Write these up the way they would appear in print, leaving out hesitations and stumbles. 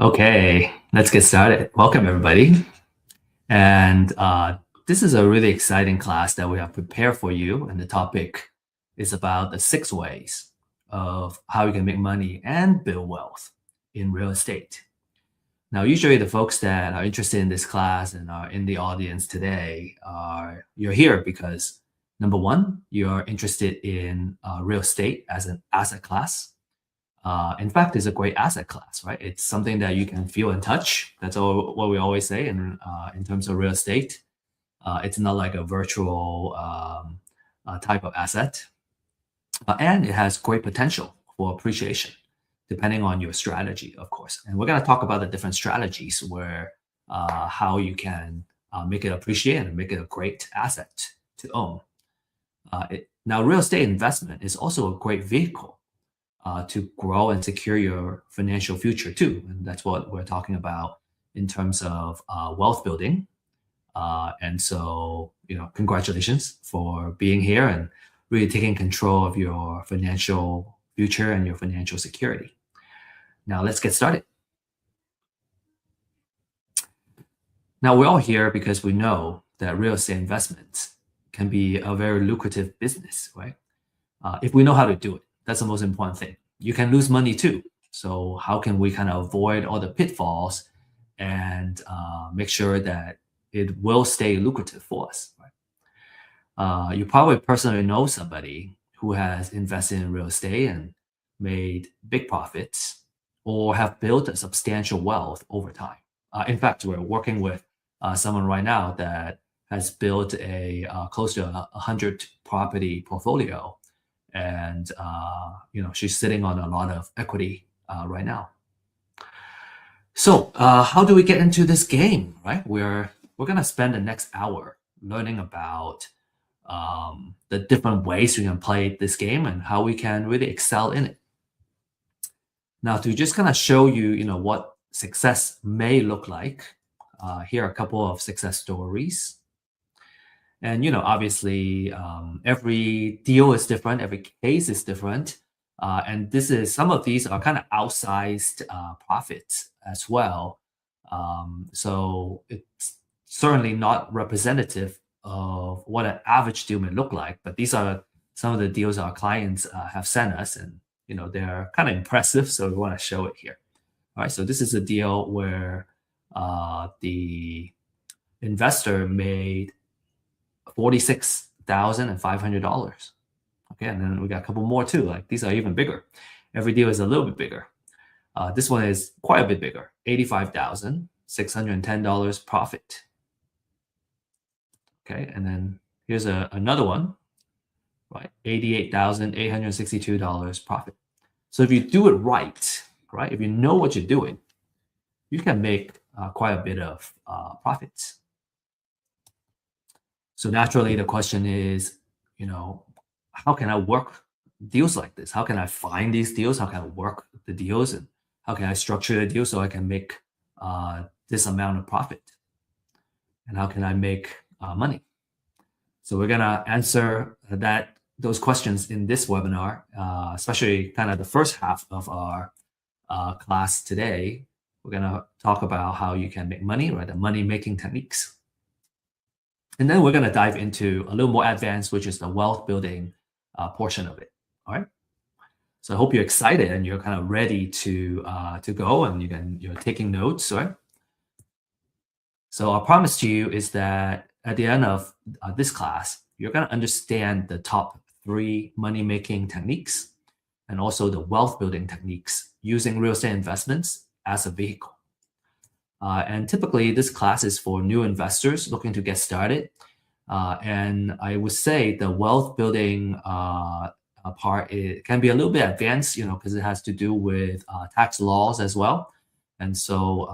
Okay, let's get started. Welcome, everybody. And this is a really exciting class that we have prepared for you. And the topic is about the 6 ways of how you can make money and build wealth in real estate. Now, usually the folks that are interested in this class and are in the audience today you're here because number one, you're interested in real estate as an asset class. In fact, it's a great asset class, right? It's something that you can feel and touch. That's all what we always say in terms of real estate. It's not like a virtual type of asset, and it has great potential for appreciation, depending on your strategy, of course. And we're going to talk about the different strategies where how you can make it appreciate and make it a great asset to own. Now, real estate investment is also a great vehicle to grow and secure your financial future too. And that's what we're talking about in terms of wealth building. And so, congratulations for being here and really taking control of your financial future and your financial security. Now, let's get started. Now, we're all here because we know that real estate investments can be a very lucrative business, right? If we know how to do it, that's the most important thing. You can lose money too. So how can we kind of avoid all the pitfalls and make sure that it will stay lucrative for us? Right? You probably personally know somebody who has invested in real estate and made big profits or have built a substantial wealth over time. In fact, we're working with someone right now that has built a close to 100 property portfolio, and she's sitting on a lot of equity right now. So how do we get into this game, right? We're gonna spend the next hour learning about the different ways we can play this game and how we can really excel in it. Now, to just kind of show you, what success may look like, here are a couple of success stories. And obviously, every deal is different, every case is different, and some of these are kind of outsized profits as well. So it's certainly not representative of what an average deal may look like. But these are some of the deals our clients have sent us, and they're kind of impressive. So we want to show it here. All right. So this is a deal where the investor made $46,500. Okay, and then we got a couple more too. Like these are even bigger. Every deal is a little bit bigger. This one is quite a bit bigger. $85,610 profit. Okay, and then here's another one, right? $88,862 profit. So if you do it right, if you know what you're doing, you can make quite a bit of profits. So naturally, the question is, how can I work deals like this? How can I find these deals? How can I work the deals? And how can I structure the deal so I can make this amount of profit? And how can I make money? So we're gonna answer those questions in this webinar, especially kind of the first half of our class today. We're gonna talk about how you can make money, right? The money-making techniques. And then we're going to dive into a little more advanced, which is the wealth building portion of it. All right. So I hope you're excited and you're kind of ready to go, and you're taking notes, right? So our promise to you is that at the end of this class, you're going to understand the top 3 money-making techniques and also the wealth building techniques using real estate investments as a vehicle. And typically, this class is for new investors looking to get started. And I would say the wealth building part can be a little bit advanced, because it has to do with tax laws as well. And so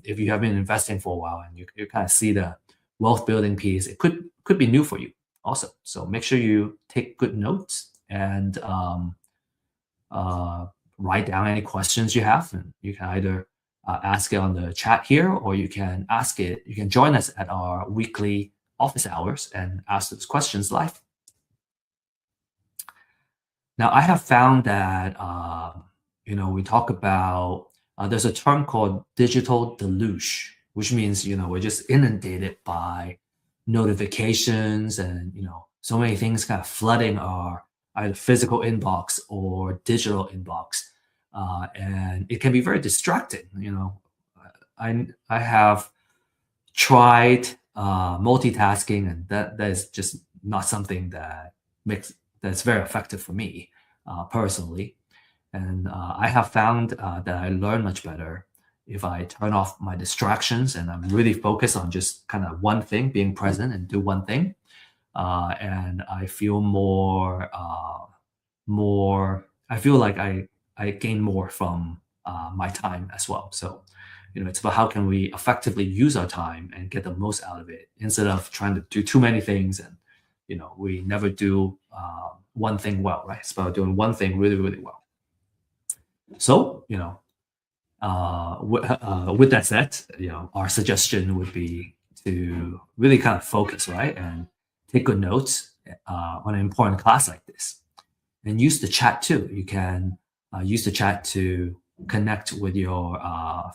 if you have been investing for a while and you kind of see the wealth building piece, it could be new for you also. So make sure you take good notes and write down any questions you have. And you can either ask it on the chat here, or you can join us at our weekly office hours and ask those questions live. Now, I have found that, we talk about there's a term called digital deluge, which means we're just inundated by notifications and so many things kind of flooding our either physical inbox or digital inbox, and it can be very distracting. I have tried multitasking, and that is just not something that's very effective for me personally. And I have found that I learn much better if I turn off my distractions and I'm really focused on just kind of one thing, being present and do one thing. And I feel I feel like I gain more from my time as well. So, it's about how can we effectively use our time and get the most out of it instead of trying to do too many things and, we never do one thing well, right? It's about doing one thing really, really well. So, with that said, our suggestion would be to really kind of focus, right, and take good notes on an important class like this, and use the chat too. You can use the chat to connect with your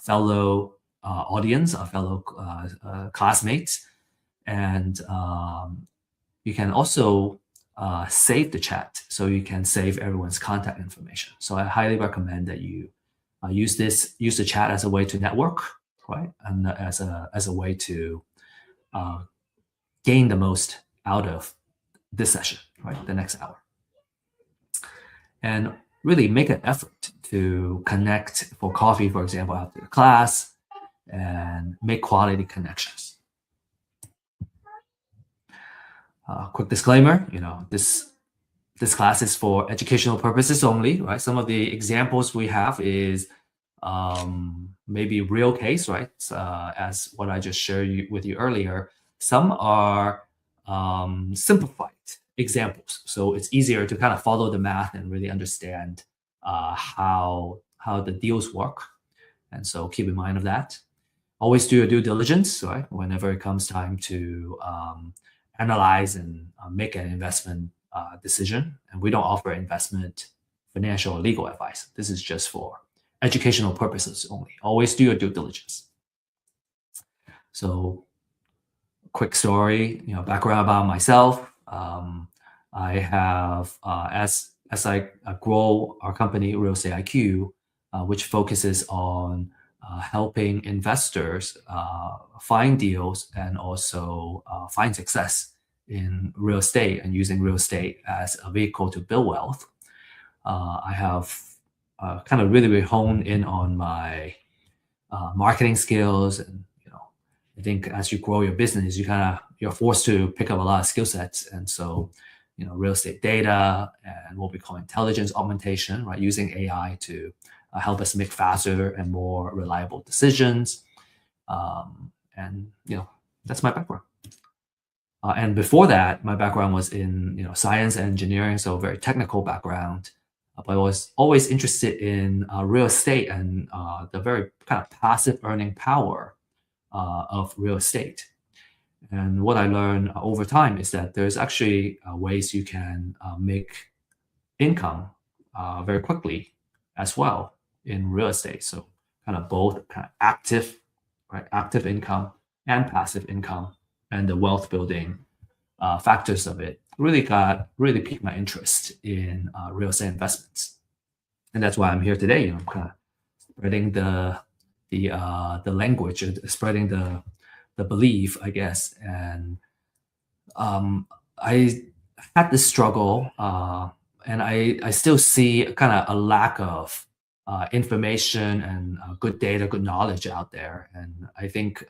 fellow audience, fellow classmates, and you can also save the chat so you can save everyone's contact information. So I highly recommend that you use the chat as a way to network, right, and as a way to uh, gain the most out of this session, right, the next hour, and really make an effort to connect for coffee, for example, after the class, and make quality connections. Quick disclaimer, this class is for educational purposes only, right? Some of the examples we have is maybe real case, right? As what I just shared with you earlier. Some are simplified examples, so it's easier to kind of follow the math and really understand how the deals work. And so keep in mind of that. Always do your due diligence, right? Whenever it comes time to analyze and make an investment decision. And we don't offer investment, financial, or legal advice. This is just for educational purposes only. Always do your due diligence. So, quick story, background about myself. I have, as I grow our company, Real Estate IQ, which focuses on helping investors find deals and also find success in real estate and using real estate as a vehicle to build wealth. I have kind of really honed in on my marketing skills, and I think as you grow your business, you're forced to pick up a lot of skill sets, and so real estate data and what we call intelligence augmentation, right, using AI to help us make faster and more reliable decisions. And that's my background. And before that, my background was in science and engineering, so very technical background. But I was always interested in real estate and the very kind of passive earning power of real estate. And what I learned over time is that there's actually ways you can make income very quickly as well in real estate. So kind of both kind of active, right, active income and passive income, and the wealth building factors of it really piqued my interest in real estate investments, and that's why I'm here today. Kind of spreading the language, spreading the belief, I guess. And I had this struggle, and I still see kind of a lack of information and good data, good knowledge out there. And I think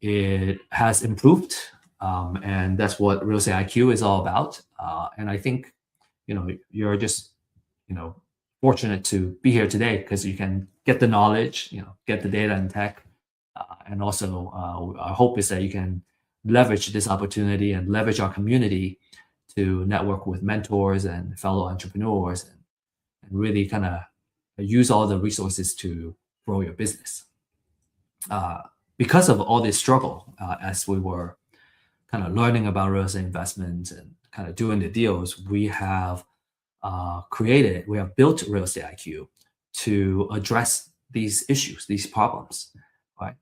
it has improved, and that's what Real Estate IQ is all about. And I think you're just fortunate to be here today because you can get the knowledge, get the data and tech, and also our hope is that you can leverage this opportunity and leverage our community to network with mentors and fellow entrepreneurs, and really kind of use all the resources to grow your business. Because of all this struggle, as we were kind of learning about real estate investments and kind of doing the deals, we have built Real Estate IQ to address these issues, these problems, right?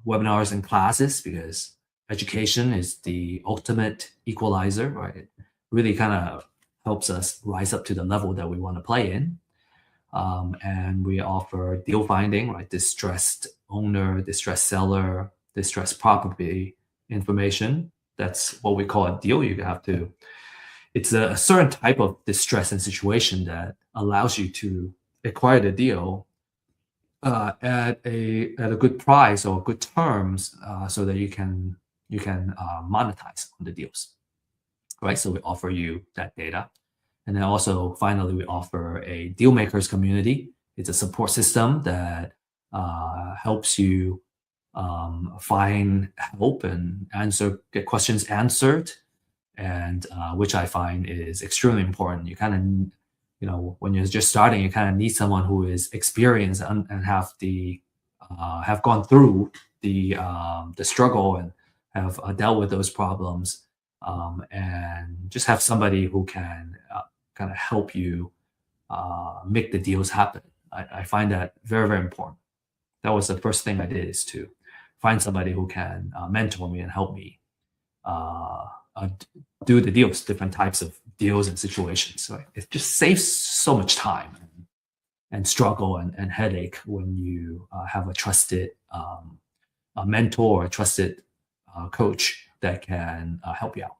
Webinars and classes, because education is the ultimate equalizer, right? It really kind of helps us rise up to the level that we want to play in. And we offer deal finding, right? Distressed owner, distressed seller, distressed property information. That's what we call a deal. You have to, it's a certain type of distress and situation that allows you to acquire the deal at a good price or good terms, so that you can monetize on the deals, right? So we offer you that data. And then also, finally, we offer a deal makers community. It's a support system that helps you find help and get questions answered, and which I find is extremely important. You kind of, when you're just starting, you kind of need someone who is experienced and have gone through the struggle and have dealt with those problems, and just have somebody who can kind of help you make the deals happen. I find that very, very important. That was the first thing I did, is to find somebody who can mentor me and help me uh, uh, do the deals, different types of deals and situations. So it just saves so much time and struggle and headache when you have a trusted a mentor, a trusted coach that can help you out.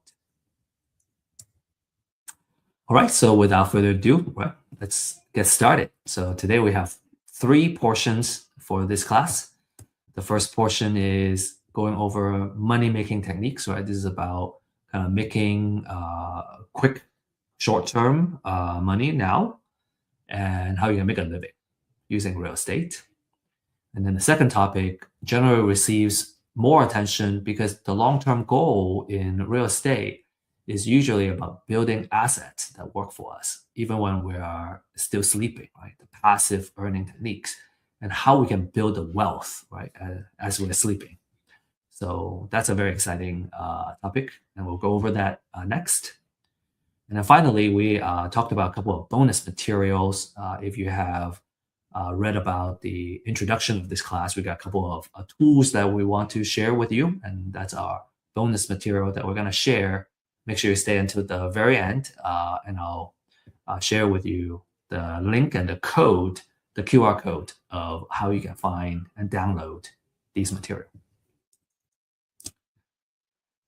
All right, so without further ado, right, let's get started. So today we have 3 portions for this class. The first portion is going over money-making techniques, right? This is about kind of making quick, short-term money now, and how you can make a living using real estate. And then the second topic generally receives more attention because the long-term goal in real estate is usually about building assets that work for us, even when we are still sleeping, right? The passive earning techniques and how we can build the wealth, right, as we're sleeping. So that's a very exciting topic, and we'll go over that next. And then finally, we talked about a couple of bonus materials. If you have read about the introduction of this class, we got a couple of tools that we want to share with you, and that's our bonus material that we're going to share. Make sure you stay until the very end, and I'll share with you the link and the code, the QR code of how you can find and download these materials.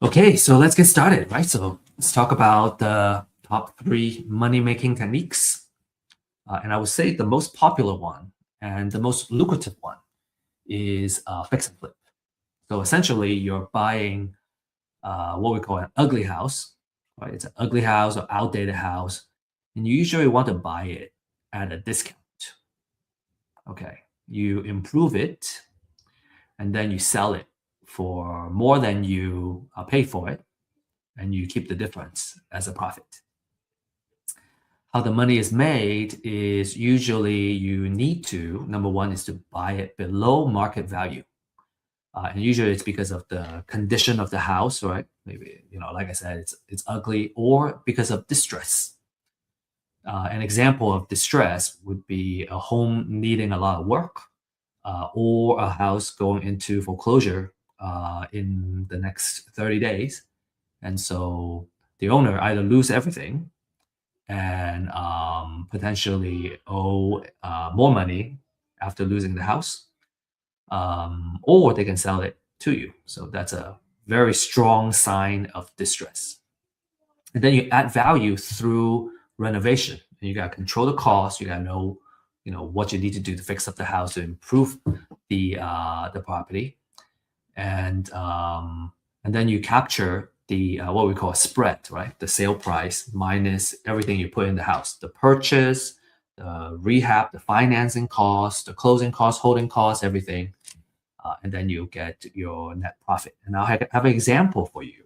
Okay, so let's get started, right? So let's talk about the top 3 money-making techniques. And I would say the most popular one and the most lucrative one is fix and flip. So essentially, you're buying what we call an ugly house, right? It's an ugly house or outdated house, and you usually want to buy it at a discount. Okay, you improve it, and then you sell it for more than you pay for it, and you keep the difference as a profit. How the money is made is usually you need to, number one, is to buy it below market value. And usually it's because of the condition of the house, right? Maybe, like I said, it's ugly, or because of distress. An example of distress would be a home needing a lot of work, or a house going into foreclosure in the next 30 days. And so the owner either lose everything and potentially owe more money after losing the house, or they can sell it to you. So that's a very strong sign of distress. And then you add value through renovation. And you got to control the cost. You got to know, what you need to do to fix up the house to improve the property, and then you capture the what we call a spread, right? The sale price minus everything you put in the house, the purchase, the rehab, the financing cost, the closing cost, holding cost, everything, and then you get your net profit. And I'll have an example for you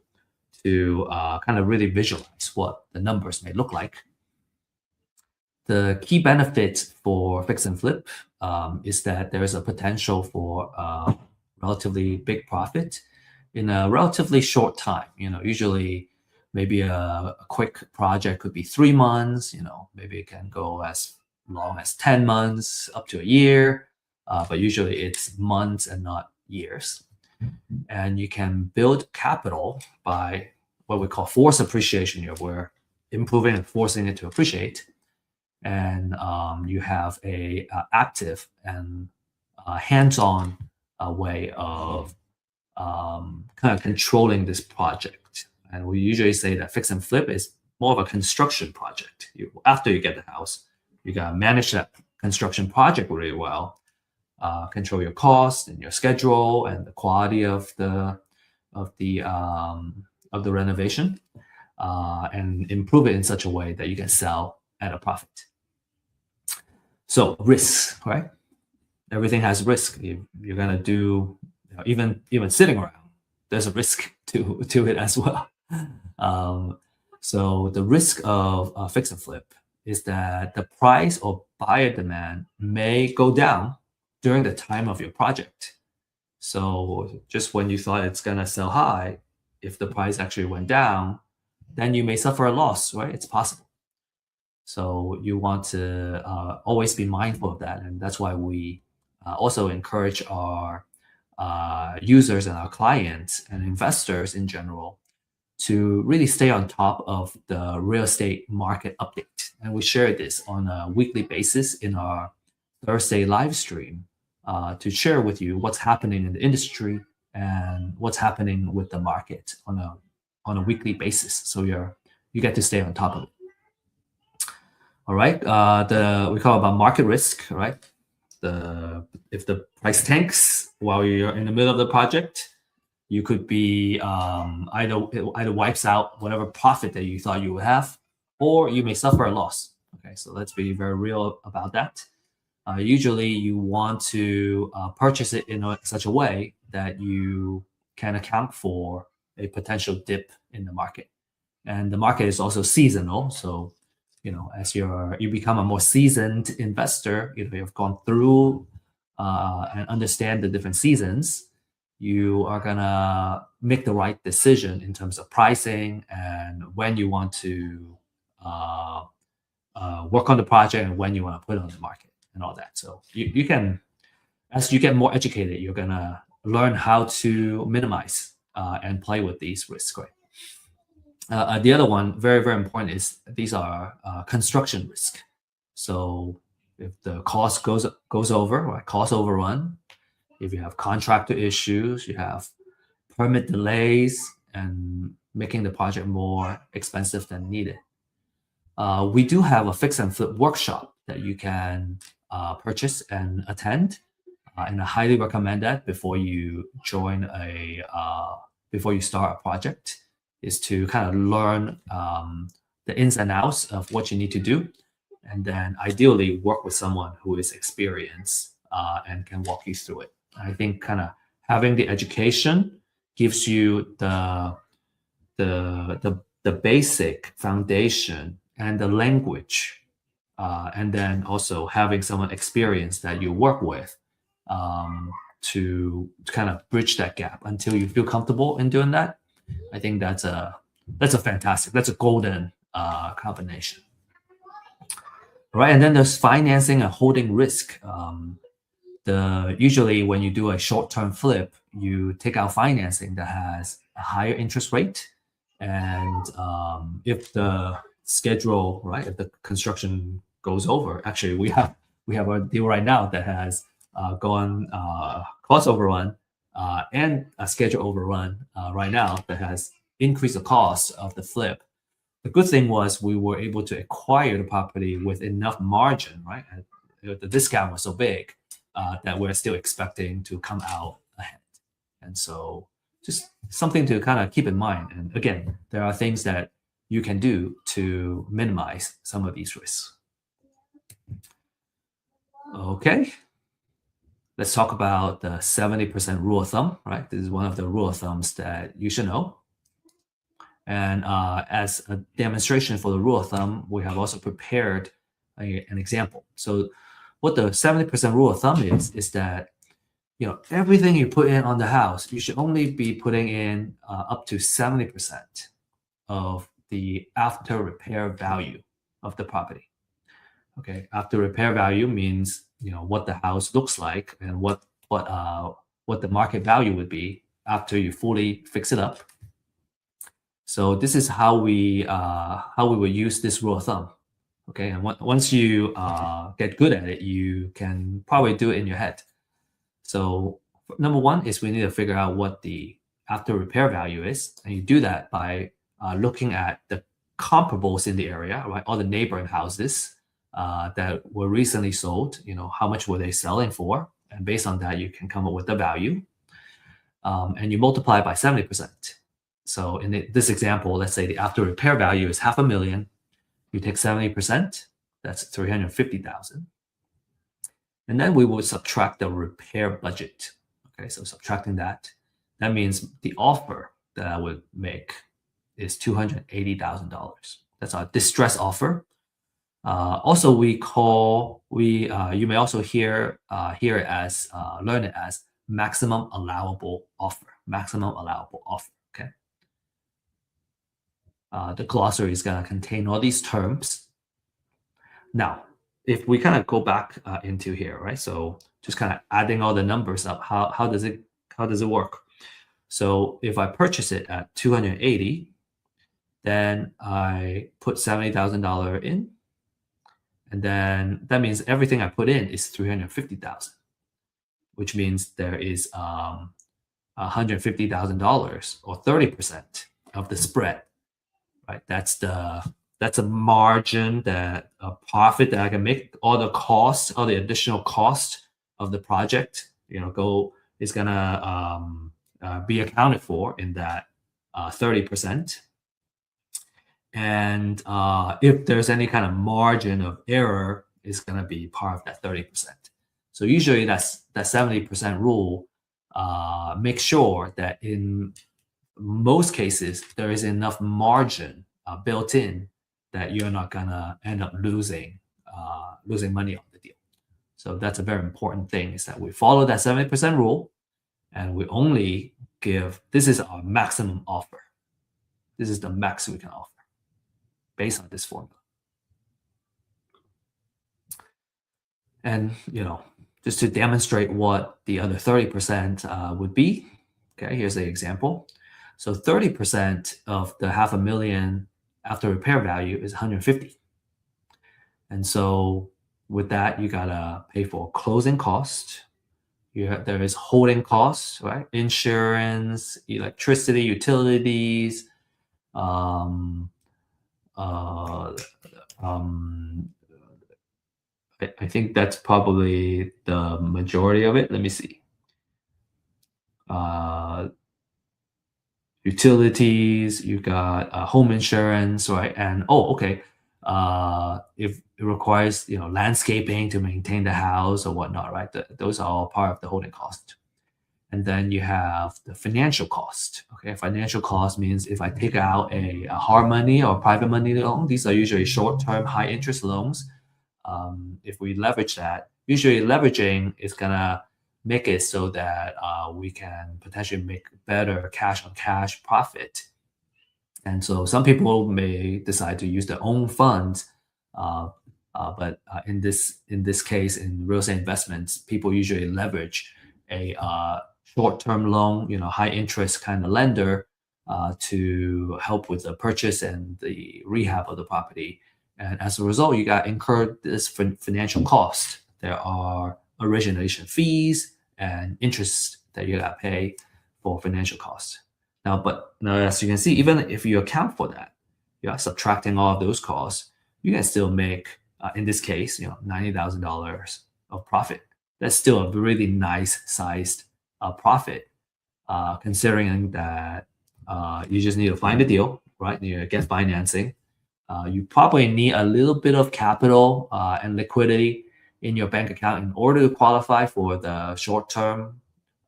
to kind of really visualize what the numbers may look like. The key benefit for fix and flip is that there is a potential for relatively big profit in a relatively short time. Usually maybe a quick project could be 3 months, maybe it can go as long as 10 months, up to a year. but usually it's months and not years. And you can build capital by what we call forced appreciation. We're improving and forcing it to appreciate. And you have a active and hands-on way of kind of controlling this project. And we usually say that fix and flip is more of a construction project. After you get the house, you gotta manage that construction project really well, control your cost and your schedule and the quality of the renovation, and improve it in such a way that you can sell at a profit. So risks, right? Everything has risk. You're gonna do, even sitting around, there's a risk to it as well. So the risk of fix and flip is that the price or buyer demand may go down during the time of your project. So just when you thought it's gonna sell high, if the price actually went down, then you may suffer a loss, right? It's possible. So you want to always be mindful of that, and that's why we also encourage our users and our clients and investors in general to really stay on top of the real estate market update. And we share this on a weekly basis in our Thursday live stream to share with you what's happening in the industry and what's happening with the market on a weekly basis. So you get to stay on top of it. All right. We call it about market risk, right? If the price tanks while you're in the middle of the project, you could be either wipes out whatever profit that you thought you would have, or you may suffer a loss. Okay, so let's be very real about that. Usually, you want to purchase it in such a way that you can account for a potential dip in the market, and the market is also seasonal. So, as you become a more seasoned investor, you've gone through and understand the different seasons, you are gonna make the right decision in terms of pricing and when you want to work on the project and when you want to put it on the market and all that. So you can, as you get more educated, you're gonna learn how to minimize and play with these risks, right? The other one, very, very important, is these are construction risk. So if the cost goes over, right, cost overrun, if you have contractor issues, you have permit delays, and making the project more expensive than needed. We do have a fix and flip workshop that you can purchase and attend, and I highly recommend that before you before you start a project, is to kind of learn the ins and outs of what you need to do, and then ideally work with someone who is experienced and can walk you through it. I think kind of having the education gives you the basic foundation and the language, and then also having someone experienced that you work with to kind of bridge that gap until you feel comfortable in doing that. I think that's a fantastic, that's a golden combination. Right, and then there's financing and holding risk. Usually when you do a short-term flip, you take out financing that has a higher interest rate, and if the schedule, right, if the construction goes over, actually we have a deal right now that has gone cost overrun and a schedule overrun right now that has increased the cost of the flip. The good thing was we were able to acquire the property with enough margin, right? The discount was so big that we're still expecting to come out ahead. And so just something to kind of keep in mind. And again, there are things that you can do to minimize some of these risks. Okay. Let's talk about the 70% rule of thumb, right? This is one of the rule of thumbs that you should know. And as a demonstration for the rule of thumb, we have also prepared an example. So what the 70% rule of thumb is that, everything you put in on the house, you should only be putting in up to 70% of the after repair value of the property. Okay, after repair value means what the house looks like and what the market value would be after you fully fix it up. So this is how we would use this rule of thumb. Okay, and once you get good at it, you can probably do it in your head. So number one is we need to figure out what the after repair value is, and you do that by looking at the comparables in the area, right? All the neighboring houses that were recently sold. How much were they selling for? And based on that, you can come up with the value, and you multiply it by 70%. So in this example, let's say the after repair value is $500,000. You take 70%, that's 350,000. And then we will subtract the repair budget. Okay, so subtracting that means the offer that I would make is $280,000. That's our distress offer. Also, you may also hear it as learn it as maximum allowable offer. Maximum allowable offer. Okay. The glossary is going to contain all these terms. Now, if we kind of go back into here, right? So just kind of adding all the numbers up, how does it work? So if I purchase it at 280, then I put $70,000 in, and then that means everything I put in is 350,000, which means there is $150,000 or 30% of the spread, right? That's a margin, that a profit that I can make. All the additional cost of the project, is gonna be accounted for in that 30%. And if there's any kind of margin of error, is gonna be part of that 30%. So usually that 70% rule makes sure that in most cases there is enough margin built in that you're not gonna end up losing money on the deal. So that's a very important thing, is that we follow that 70% rule, and we only give, this is our maximum offer. This is the max we can offer based on this formula. And just to demonstrate what the other 30% would be, okay, here's the example. So 30% of the $500,000 after repair value is 150. And so with that, you gotta pay for closing cost. There is holding costs, right? Insurance, electricity, utilities, I think that's probably the majority of it. Let me see. Utilities, you got home insurance, right? And if it requires landscaping to maintain the house or whatnot, right? Those are all part of the holding cost. And then you have the financial cost. Okay, financial cost means if I take out a hard money or private money loan, these are usually short-term, high-interest loans. If we leverage that, usually leveraging is gonna make it so that we can potentially make better cash-on-cash profit. And so some people may decide to use their own funds, but in this case, in real estate investments, people usually leverage a short-term loan, high-interest kind of lender to help with the purchase and the rehab of the property. And as a result, you got incurred this financial cost. There are origination fees and interest that you got to pay for financial costs. Now, as you can see, even if you account for that, you are subtracting all of those costs, you can still make, in this case, $90,000 of profit. That's still a really nice sized profit, considering that you just need to find a deal, right? You get financing. You probably need a little bit of capital and liquidity in your bank account in order to qualify for the short-term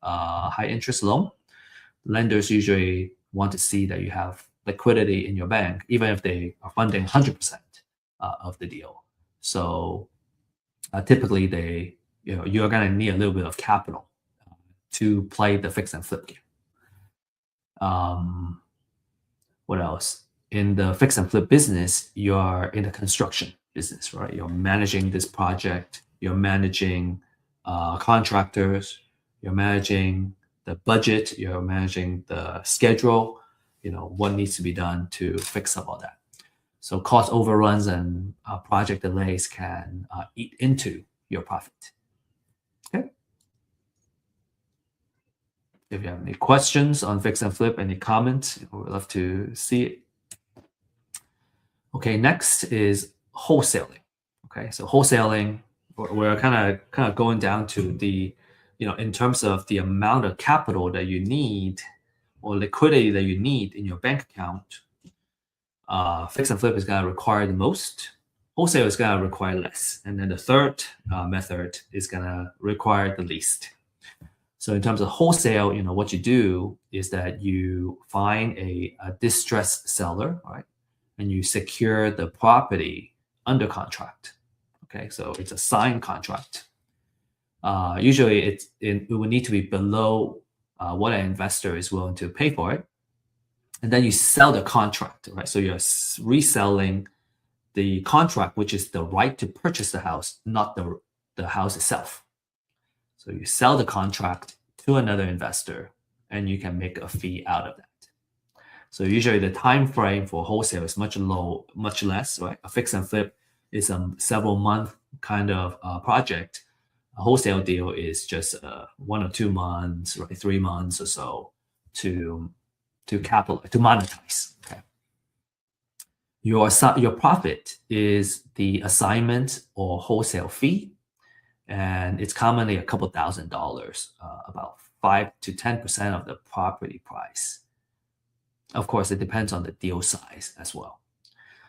high-interest loan. Lenders usually want to see that you have liquidity in your bank, even if they are funding 100% of the deal. So typically, you're going to need a little bit of capital to play the fix and flip game. What else? In the fix and flip business, you are in the construction. business, right? You're managing this project, you're managing contractors, you're managing the budget, you're managing the schedule, what needs to be done to fix up all that. So cost overruns and project delays can eat into your profit. Okay. If you have any questions on fix and flip, any comments, we'd love to see it. Okay, next is wholesaling. Okay, so wholesaling, we're kind of going down to the, in terms of the amount of capital that you need or liquidity that you need in your bank account. Fix and flip is going to require the most. Wholesale is going to require less. And then the third method is going to require the least. So in terms of wholesale, what you do is that you find a distressed seller, right? And you secure the property under contract. Okay, so it's a signed contract. Usually it will need to be below what an investor is willing to pay for it. And then you sell the contract, right? So you're reselling the contract, which is the right to purchase the house, not the house itself. So you sell the contract to another investor and you can make a fee out of that. So usually the time frame for wholesale is much less, right? A fix and flip is a several month kind of project. A wholesale deal is just 1 or 2 months, right? 3 months or so to monetize. Okay. Your profit is the assignment or wholesale fee, and it's commonly a couple $1,000s, about 5 to 10% of the property price. Of course, it depends on the deal size as well.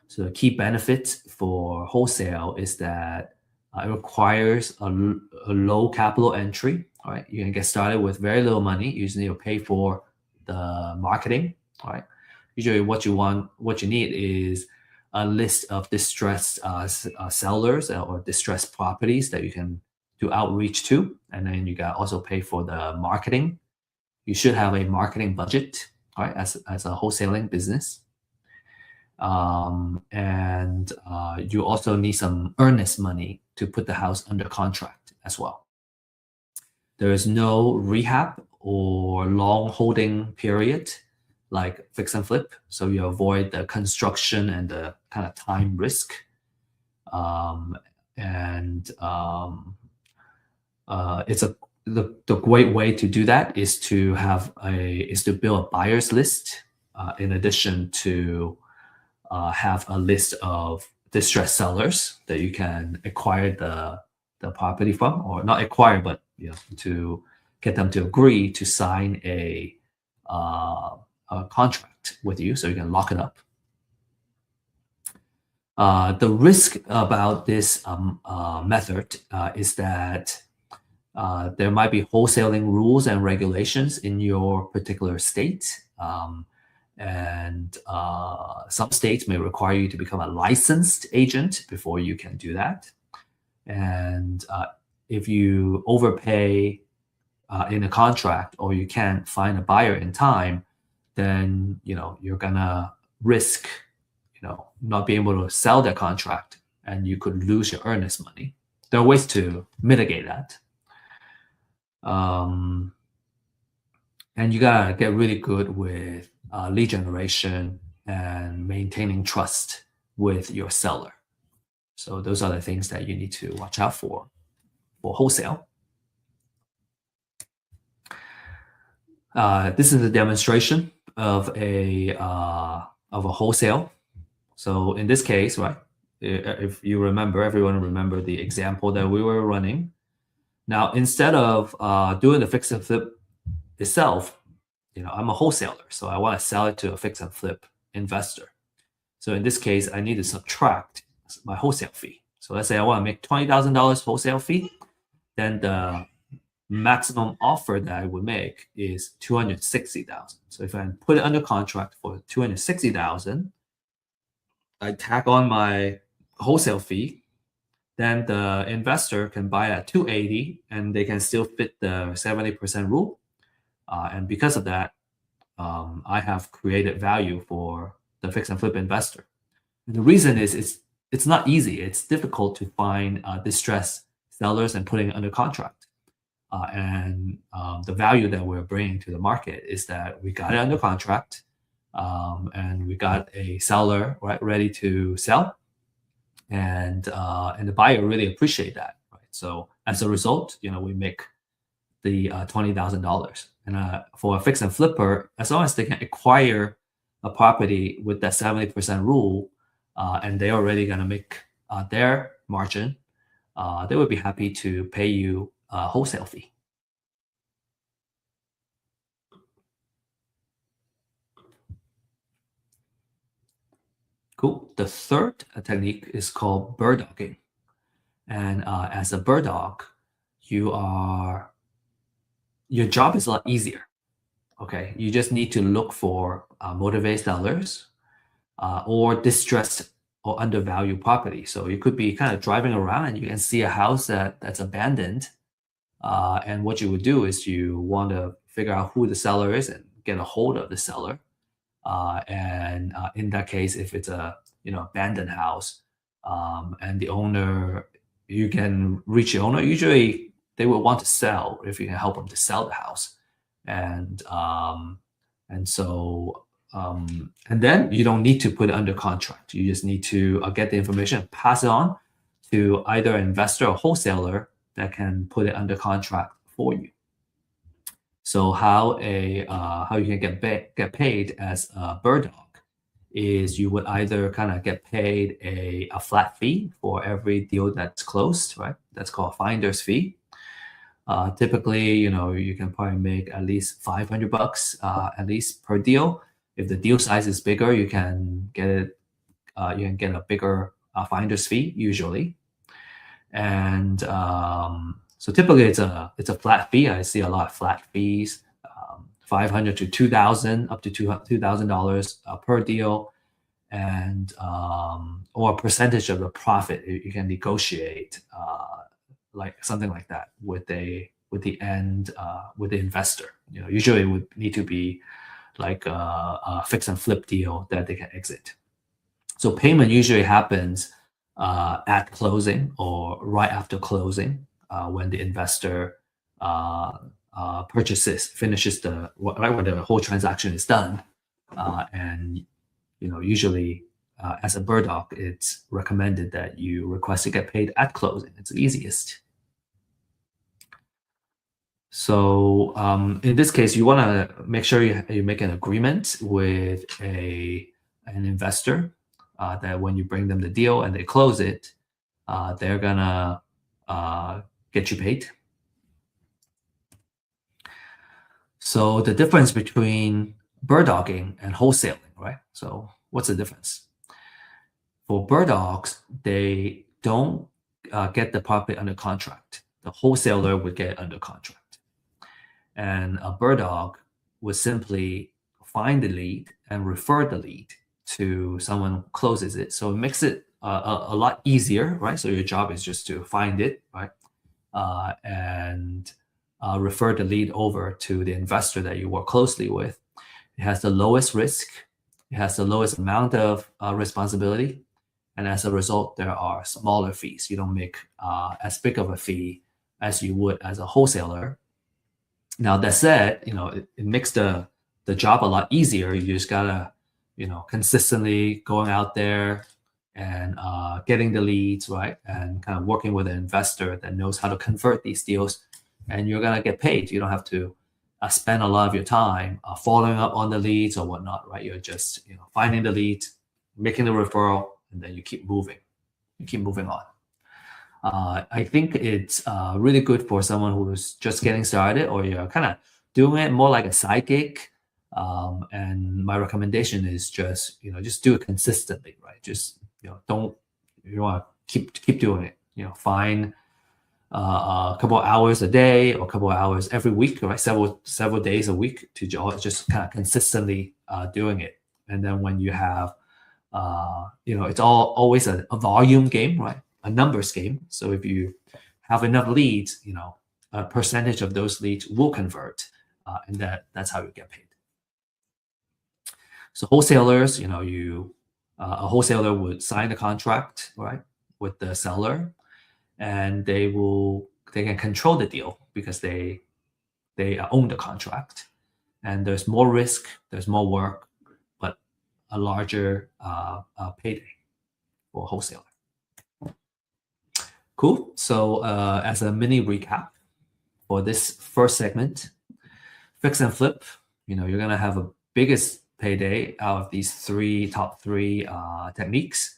So the key benefit for wholesale is that it requires a low capital entry. All right, you can get started with very little money. You just need to pay for the marketing. All right, usually what you need is a list of distressed sellers or distressed properties that you can do outreach to, and then you got also pay for the marketing. You should have a marketing budget, right, as a wholesaling business. And you also need some earnest money to put the house under contract as well. There is no rehab or long holding period like fix and flip, so you avoid the construction and the kind of time risk. The great way to do that is to build a buyer's list in addition to have a list of distressed sellers that you can acquire the property from, or not acquire, but to get them to agree to sign a contract with you, so you can lock it up. The risk about this method is that there might be wholesaling rules and regulations in your particular state. And some states may require you to become a licensed agent before you can do that. And if you overpay in a contract, or you can't find a buyer in time, then you're gonna risk not being able to sell that contract, and you could lose your earnest money. There are ways to mitigate that. And you gotta get really good with lead generation and maintaining trust with your seller. So those are the things that you need to watch out for wholesale. This is a demonstration of a wholesale. So in this case, right, if you remember, everyone remember the example that we were running. Now, instead of doing the fix and flip itself, I'm a wholesaler, so I want to sell it to a fix and flip investor. So in this case, I need to subtract my wholesale fee. So let's say I want to make $20,000 wholesale fee, then the maximum offer that I would make is $260,000. So if I put it under contract for $260,000, I tack on my wholesale fee, then the investor can buy at $280, and they can still fit the 70% rule. And because of that, I have created value for the fix and flip investor. And the reason is it's not easy. It's difficult to find distressed sellers and putting it under contract. And the value that we're bringing to the market is that we got it under contract, and we got a seller ready to sell, and the buyer really appreciate that. Right? So as a result, we make the $20,000. And for a fix and flipper, as long as they can acquire a property with that 70% rule, and they're already going to make their margin, they would be happy to pay you a wholesale fee. Cool. The third technique is called bird dogging. And as a bird dog, your job is a lot easier. Okay, you just need to look for motivated sellers or distressed or undervalued property. So you could be kind of driving around and you can see a house that's abandoned. And what you would do is you want to figure out who the seller is and get a hold of the seller. And in that case, if it's a abandoned house, and the owner, you can reach the owner. Usually, they will want to sell if you can help them to sell the house, and so and then you don't need to put it under contract. You just need to get the information, pass it on to either an investor or wholesaler that can put it under contract for you. So how you can get paid as a bird dog is you would either kind of get paid a flat fee for every deal that's closed, right? That's called finder's fee. Typically, you can probably make at least $500 at least per deal. If the deal size is bigger, you can get it. You can get a bigger finder's fee usually, and so typically it's a flat fee. I see a lot of flat fees, $500 to $2,000, up to $2,000 per deal, and or a percentage of the profit. You can negotiate like something like that with the investor. Usually it would need to be like a fix and flip deal that they can exit. So payment usually happens at closing or right after closing, when the investor finishes when the whole transaction is done. And usually as a bird dog, it's recommended that you request to get paid at closing. It's the easiest. So in this case, you want to make sure you make an agreement with an investor that when you bring them the deal and they close it, they're gonna get you paid. So the difference between bird dogging and wholesaling, right? So what's the difference? For bird dogs, they don't get the property under contract. The wholesaler would get it under contract. And a bird dog would simply find the lead and refer the lead to someone who closes it. So it makes it a lot easier, right? So your job is just to find it, right? And refer the lead over to the investor that you work closely with. It has the lowest risk. It has the lowest amount of responsibility. And as a result, there are smaller fees. You don't make as big of a fee as you would as a wholesaler. Now that said, it makes the job a lot easier. You just gotta, consistently going out there and getting the leads, right? And kind of working with an investor that knows how to convert these deals, and you're gonna get paid. You don't have to spend a lot of your time following up on the leads or whatnot, right? You're just, finding the lead, making the referral, and then you keep moving. You keep moving on. I think it's really good for someone who's just getting started, or you're kind of doing it more like a side gig. And my recommendation is just do it consistently, right? Just don't you want to keep doing it. Find a couple of hours a day or a couple of hours every week, right? Several days a week to just kind of consistently doing it. And then when you have it's always a volume game, right? A numbers game. So if you have enough leads, a percentage of those leads will convert, and that's how you get paid. So wholesalers, you A wholesaler would sign the contract, right, with the seller, and they can control the deal because they own the contract. And there's more risk, there's more work, but a larger payday for a wholesaler. Cool. So as a mini recap for this first segment, fix and flip, you're gonna have a biggest payday out of these top three techniques.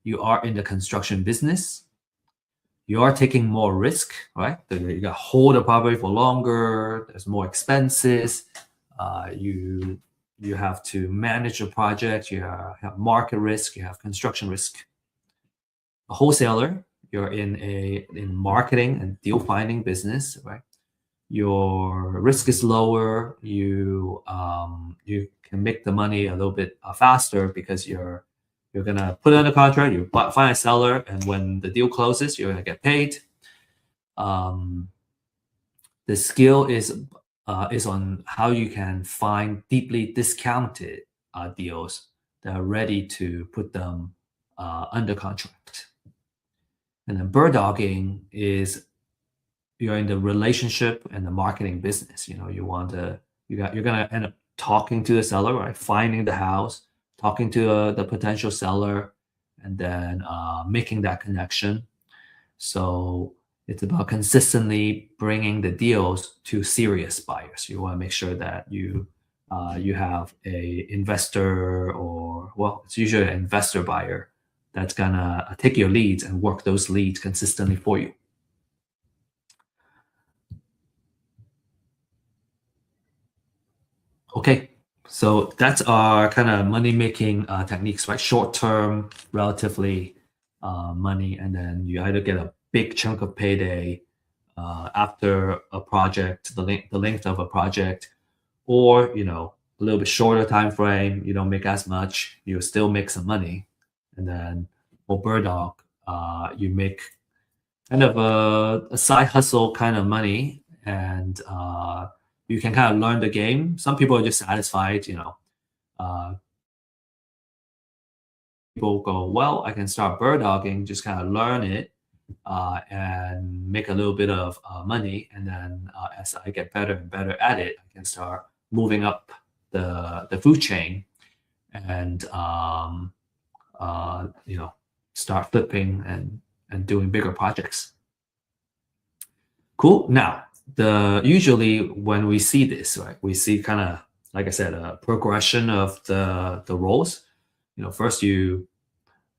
You are in the construction business. You are taking more risk, right? You got to hold the property for longer. There's more expenses. You have to manage the project. You have market risk. You have construction risk. A wholesaler, you're in marketing and deal finding business, right? Your risk is lower. You can make the money a little bit faster because you're gonna put it in a contract. You find a seller, and when the deal closes, you're gonna get paid. The skill is on how you can find deeply discounted deals that are ready to put them under contract. And then bird dogging is you're in the relationship and the marketing business. You're gonna end up talking to the seller, right? Finding the house, talking to the potential seller, and then making that connection. So it's about consistently bringing the deals to serious buyers. You want to make sure that you have a investor, or it's usually an investor buyer that's gonna take your leads and work those leads consistently for you. Okay, so that's our kind of money-making techniques, right? Short-term, relatively money, and then you either get a big chunk of payday after a project, the length of a project, or a little bit shorter time frame. You don't make as much, you still make some money, and then for bird dog, you make kind of a side hustle kind of money, and you can kind of learn the game. Some people are just satisfied, people go, well, I can start bird dogging, just kind of learn it and make a little bit of money. And then as I get better and better at it, I can start moving up the food chain and, start flipping and doing bigger projects. Cool. Now, usually when we see this, right, we see kind of, like I said, a progression of the roles. First you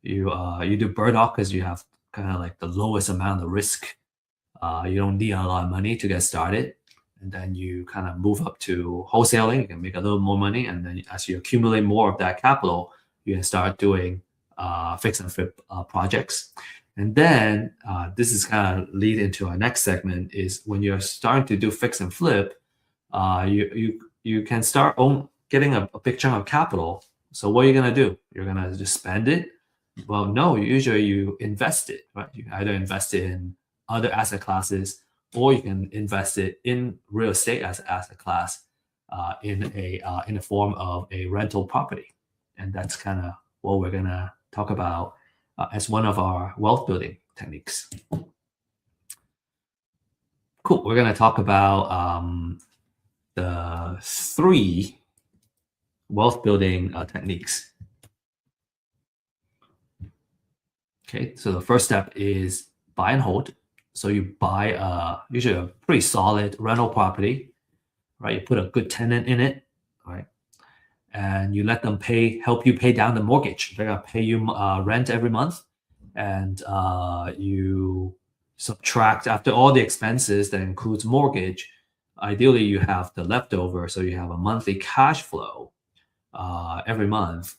do bird dog because you have kind of like the lowest amount of risk. You don't need a lot of money to get started, and then you kind of move up to wholesaling. You can make a little more money, and then as you accumulate more of that capital, you can start doing fix and flip projects. And then this is kind of lead into our next segment, is when you're starting to do fix and flip, you can start getting a big chunk of capital. So what are you gonna do? You're gonna just spend it? Well, no, usually you invest it, right? You either invest it in other asset classes, or you can invest it in real estate as an asset class in the form of a rental property. And that's kind of what we're gonna talk about as one of our wealth building techniques. Cool. We're gonna talk about the 3 wealth building techniques. Okay, so the first step is buy and hold. So you buy usually a pretty solid rental property, right? You put a good tenant in it, right? And you let them help you pay down the mortgage. They're gonna pay you rent every month, and you subtract after all the expenses that includes mortgage. Ideally, you have the leftover, so you have a monthly cash flow every month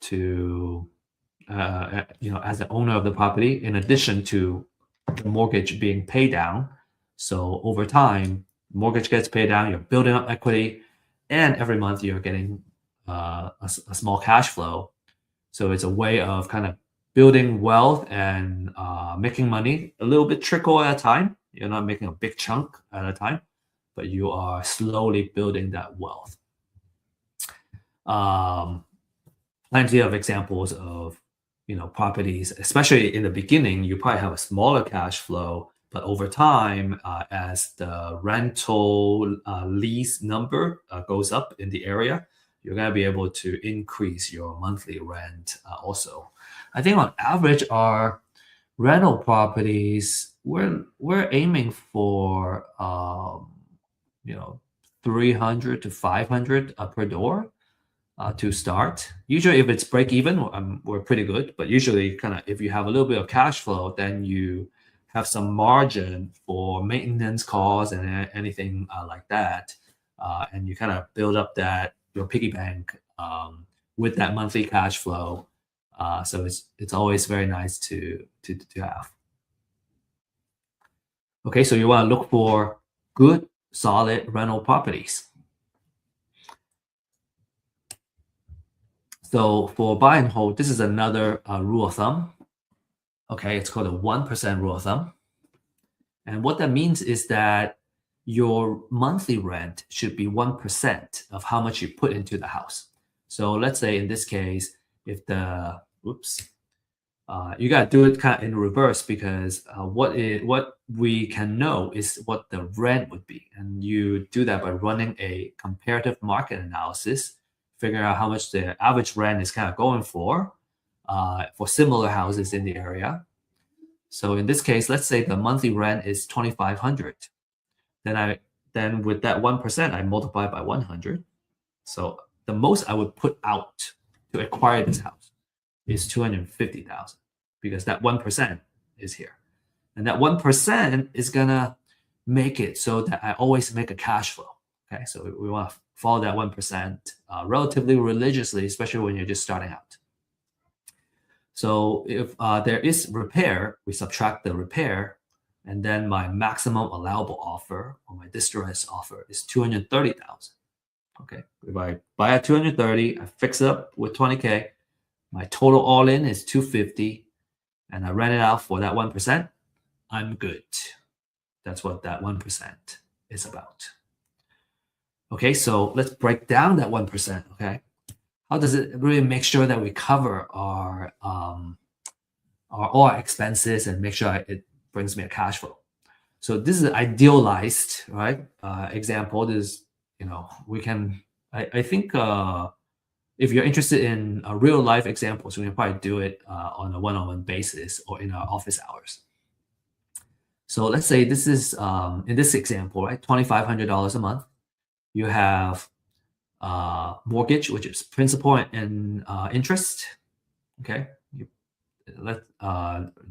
to as the owner of the property, in addition to the mortgage being paid down. So over time, mortgage gets paid down, you're building up equity, and every month you're getting a small cash flow. So it's a way of kind of building wealth and making money a little bit trickle at a time. You're not making a big chunk at a time, but you are slowly building that wealth. plenty of examples of properties, especially in the beginning. You probably have a smaller cash flow, but over time, as the rental lease number goes up in the area, you're going to be able to increase your monthly rent also. I think on average, our rental properties, we're aiming for you know 300 to 500 per door to start. Usually, if it's break even, we're pretty good. But usually, kind of if you have a little bit of cash flow, then you have some margin for maintenance costs and anything like that, and you kind of build up that your piggy bank with that monthly cash flow. So it's always very nice to have. Okay, so you want to look for good, solid rental properties. So for buy and hold, this is another rule of thumb. Okay, it's called a 1% rule of thumb. And what that means is that your monthly rent should be 1% of how much you put into the house. So let's say in this case, if the, you got to do it kind of in reverse, because what we can know is what the rent would be. And you do that by running a comparative market analysis, figuring out how much the average rent is kind of going for similar houses in the area. So in this case, let's say the monthly rent is 2,500. Then with that 1%, I multiply by 100. So the most I would put out to acquire this house is 250,000, because that 1% is here. And that 1% is gonna make it so that I always make a cash flow. Okay, so we want to follow that 1% relatively religiously, especially when you're just starting out. So if there is repair, we subtract the repair, and then my maximum allowable offer or my distress offer is 230,000. Okay, if I buy at 230, I fix it up with 20K, my total all in is 250, and I rent it out for that 1%, I'm good. That's what that 1% is about. Okay, so let's break down that 1%. Okay, how does it really make sure that we cover our all our expenses and make sure it brings me a cash flow? So this is an idealized, right, example. This, we can. I think if you're interested in real life examples, we can probably do it on a one-on-one basis or in our office hours. So let's say this is in this example, right, $2,500 a month. You have mortgage, which is principal and interest. Okay,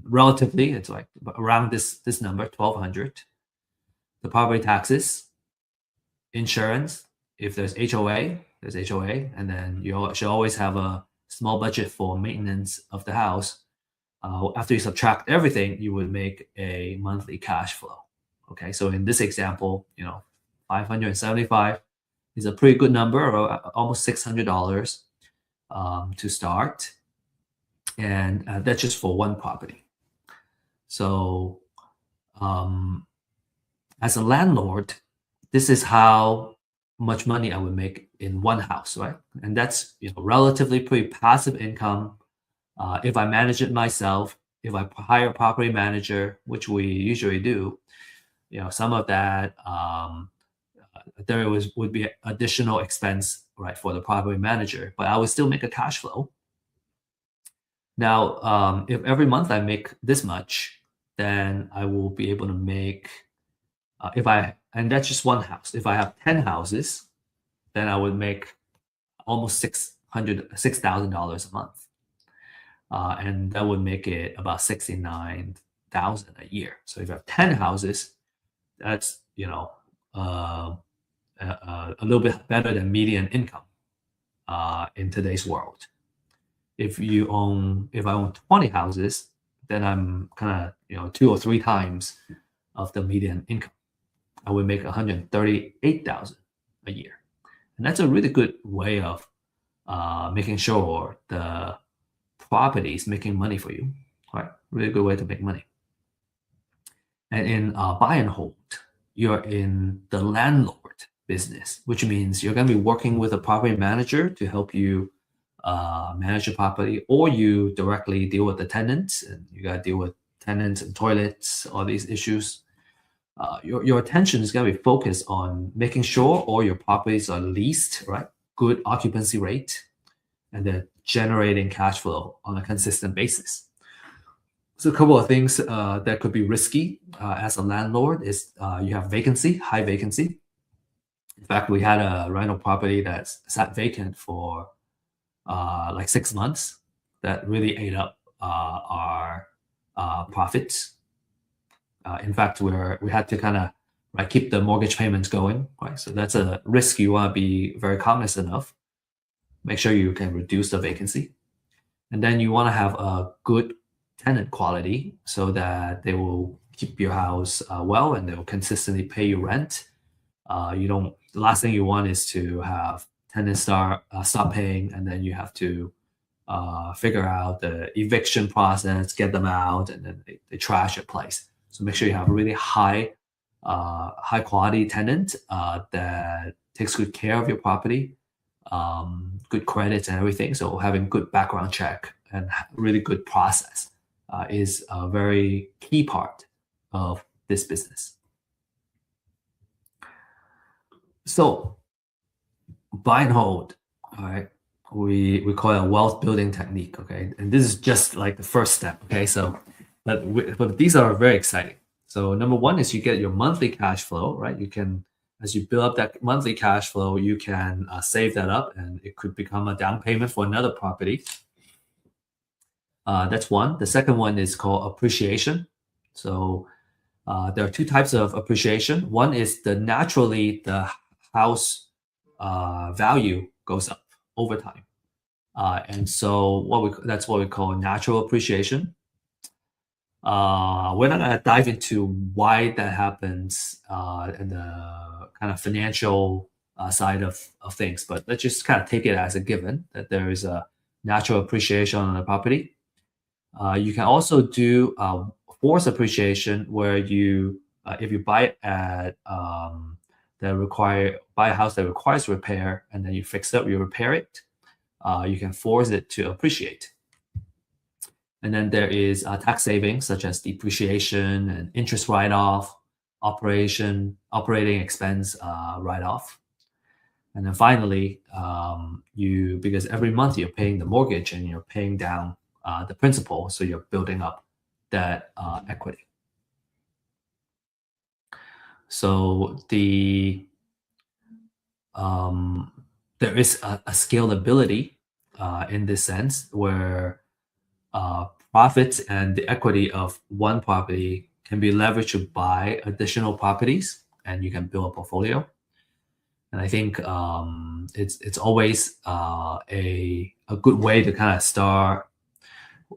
relatively, it's like around this number, 1,200. The property taxes, insurance. If there's HOA, there's HOA, and then you should always have a small budget for maintenance of the house. After you subtract everything, you would make a monthly cash flow. Okay, so in this example, 575 is a pretty good number, or almost $600 to start, and that's just for one property. So, as a landlord, this is how much money I would make in one house, right? And that's relatively pretty passive income. If I manage it myself, if I hire a property manager, which we usually do, some of that there would be additional expense, right, for the property manager, but I would still make a cash flow. Now, if every month I make this much, then I will be able to make and that's just one house. If I have 10 houses, then I would make almost $6,000 a month. And that would make it about 69,000 a year. So if you have 10 houses, that's a little bit better than median income in today's world. If I own 20 houses, then I'm kind of 2 or 3 times of the median income. I would make 138,000 a year, and that's a really good way of making sure the property is making money for you. Right, really good way to make money. And in buy and hold, you're in the landlord business, which means you're going to be working with a property manager to help you manage your property, or you directly deal with the tenants, and you got to deal with tenants and toilets, all these issues. Your attention is going to be focused on making sure all your properties are leased, right? Good occupancy rate, and then generating cash flow on a consistent basis. So a couple of things that could be risky as a landlord is you have vacancy, high vacancy. In fact, we had a rental property that sat vacant for like 6 months. That really ate up our profits. In fact, we had to kind of keep the mortgage payments going, right? So that's a risk you want to be very cognizant of. Make sure you can reduce the vacancy, and then you want to have a good tenant quality so that they will keep your house well, and they will consistently pay you rent. You don't. The last thing you want is to have tenants stop paying, and then you have to figure out the eviction process, get them out, and then they trash your place. So make sure you have a really high quality tenant that takes good care of your property, good credits and everything. So having good background check and really good process is a very key part of this business. So buy and hold, all right. We call it a wealth building technique, okay? And this is just like the first step, okay? So, but these are very exciting. So number one is you get your monthly cash flow, right? You can, as you build up that monthly cash flow, you can save that up, and it could become a down payment for another property. That's one. The second one is called appreciation. So there are two types of appreciation. One is naturally the house value goes up over time. And so that's what we call natural appreciation. We're not going to dive into why that happens and the kind of financial side of things, but let's just kind of take it as a given that there is a natural appreciation on the property. You can also do forced appreciation, where you, if you buy at buy a house that requires repair, and then you fix it, you repair it, you can force it to appreciate. And then there is tax savings such as depreciation and interest write-off, operating expense write-off. And then finally, because every month you're paying the mortgage and you're paying down the principal, so you're building up that equity. So there is a scalability in this sense, where profits and the equity of one property can be leveraged to buy additional properties, and you can build a portfolio. And I think it's always a good way to kind of start.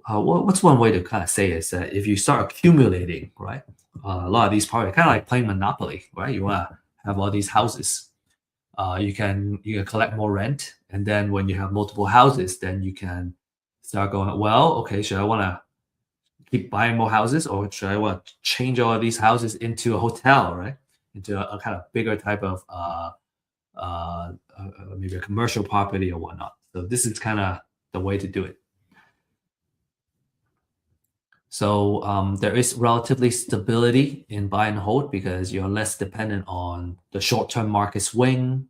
What's one way to kind of say is that if you start accumulating, right, a lot of these properties, kind of like playing Monopoly, right? You want to have all these houses. You can collect more rent, and then when you have multiple houses, then you can start going, well, okay, should I want to keep buying more houses, or should I want to change all of these houses into a hotel, right? Into a kind of bigger type of maybe a commercial property or whatnot. So this is kind of the way to do it. So there is relatively stability in buy and hold because you're less dependent on the short-term market swing,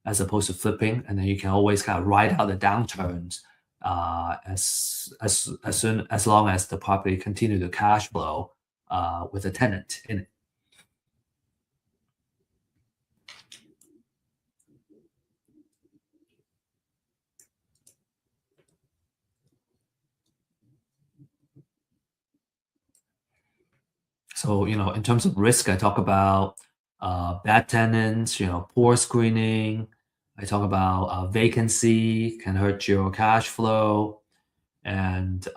as opposed to flipping, and then you can always kind of ride out the downturns as long as the property continue to cash flow with a tenant in it. So, in terms of risk, I talk about bad tenants, poor screening. I talk about vacancy can hurt your cash flow, and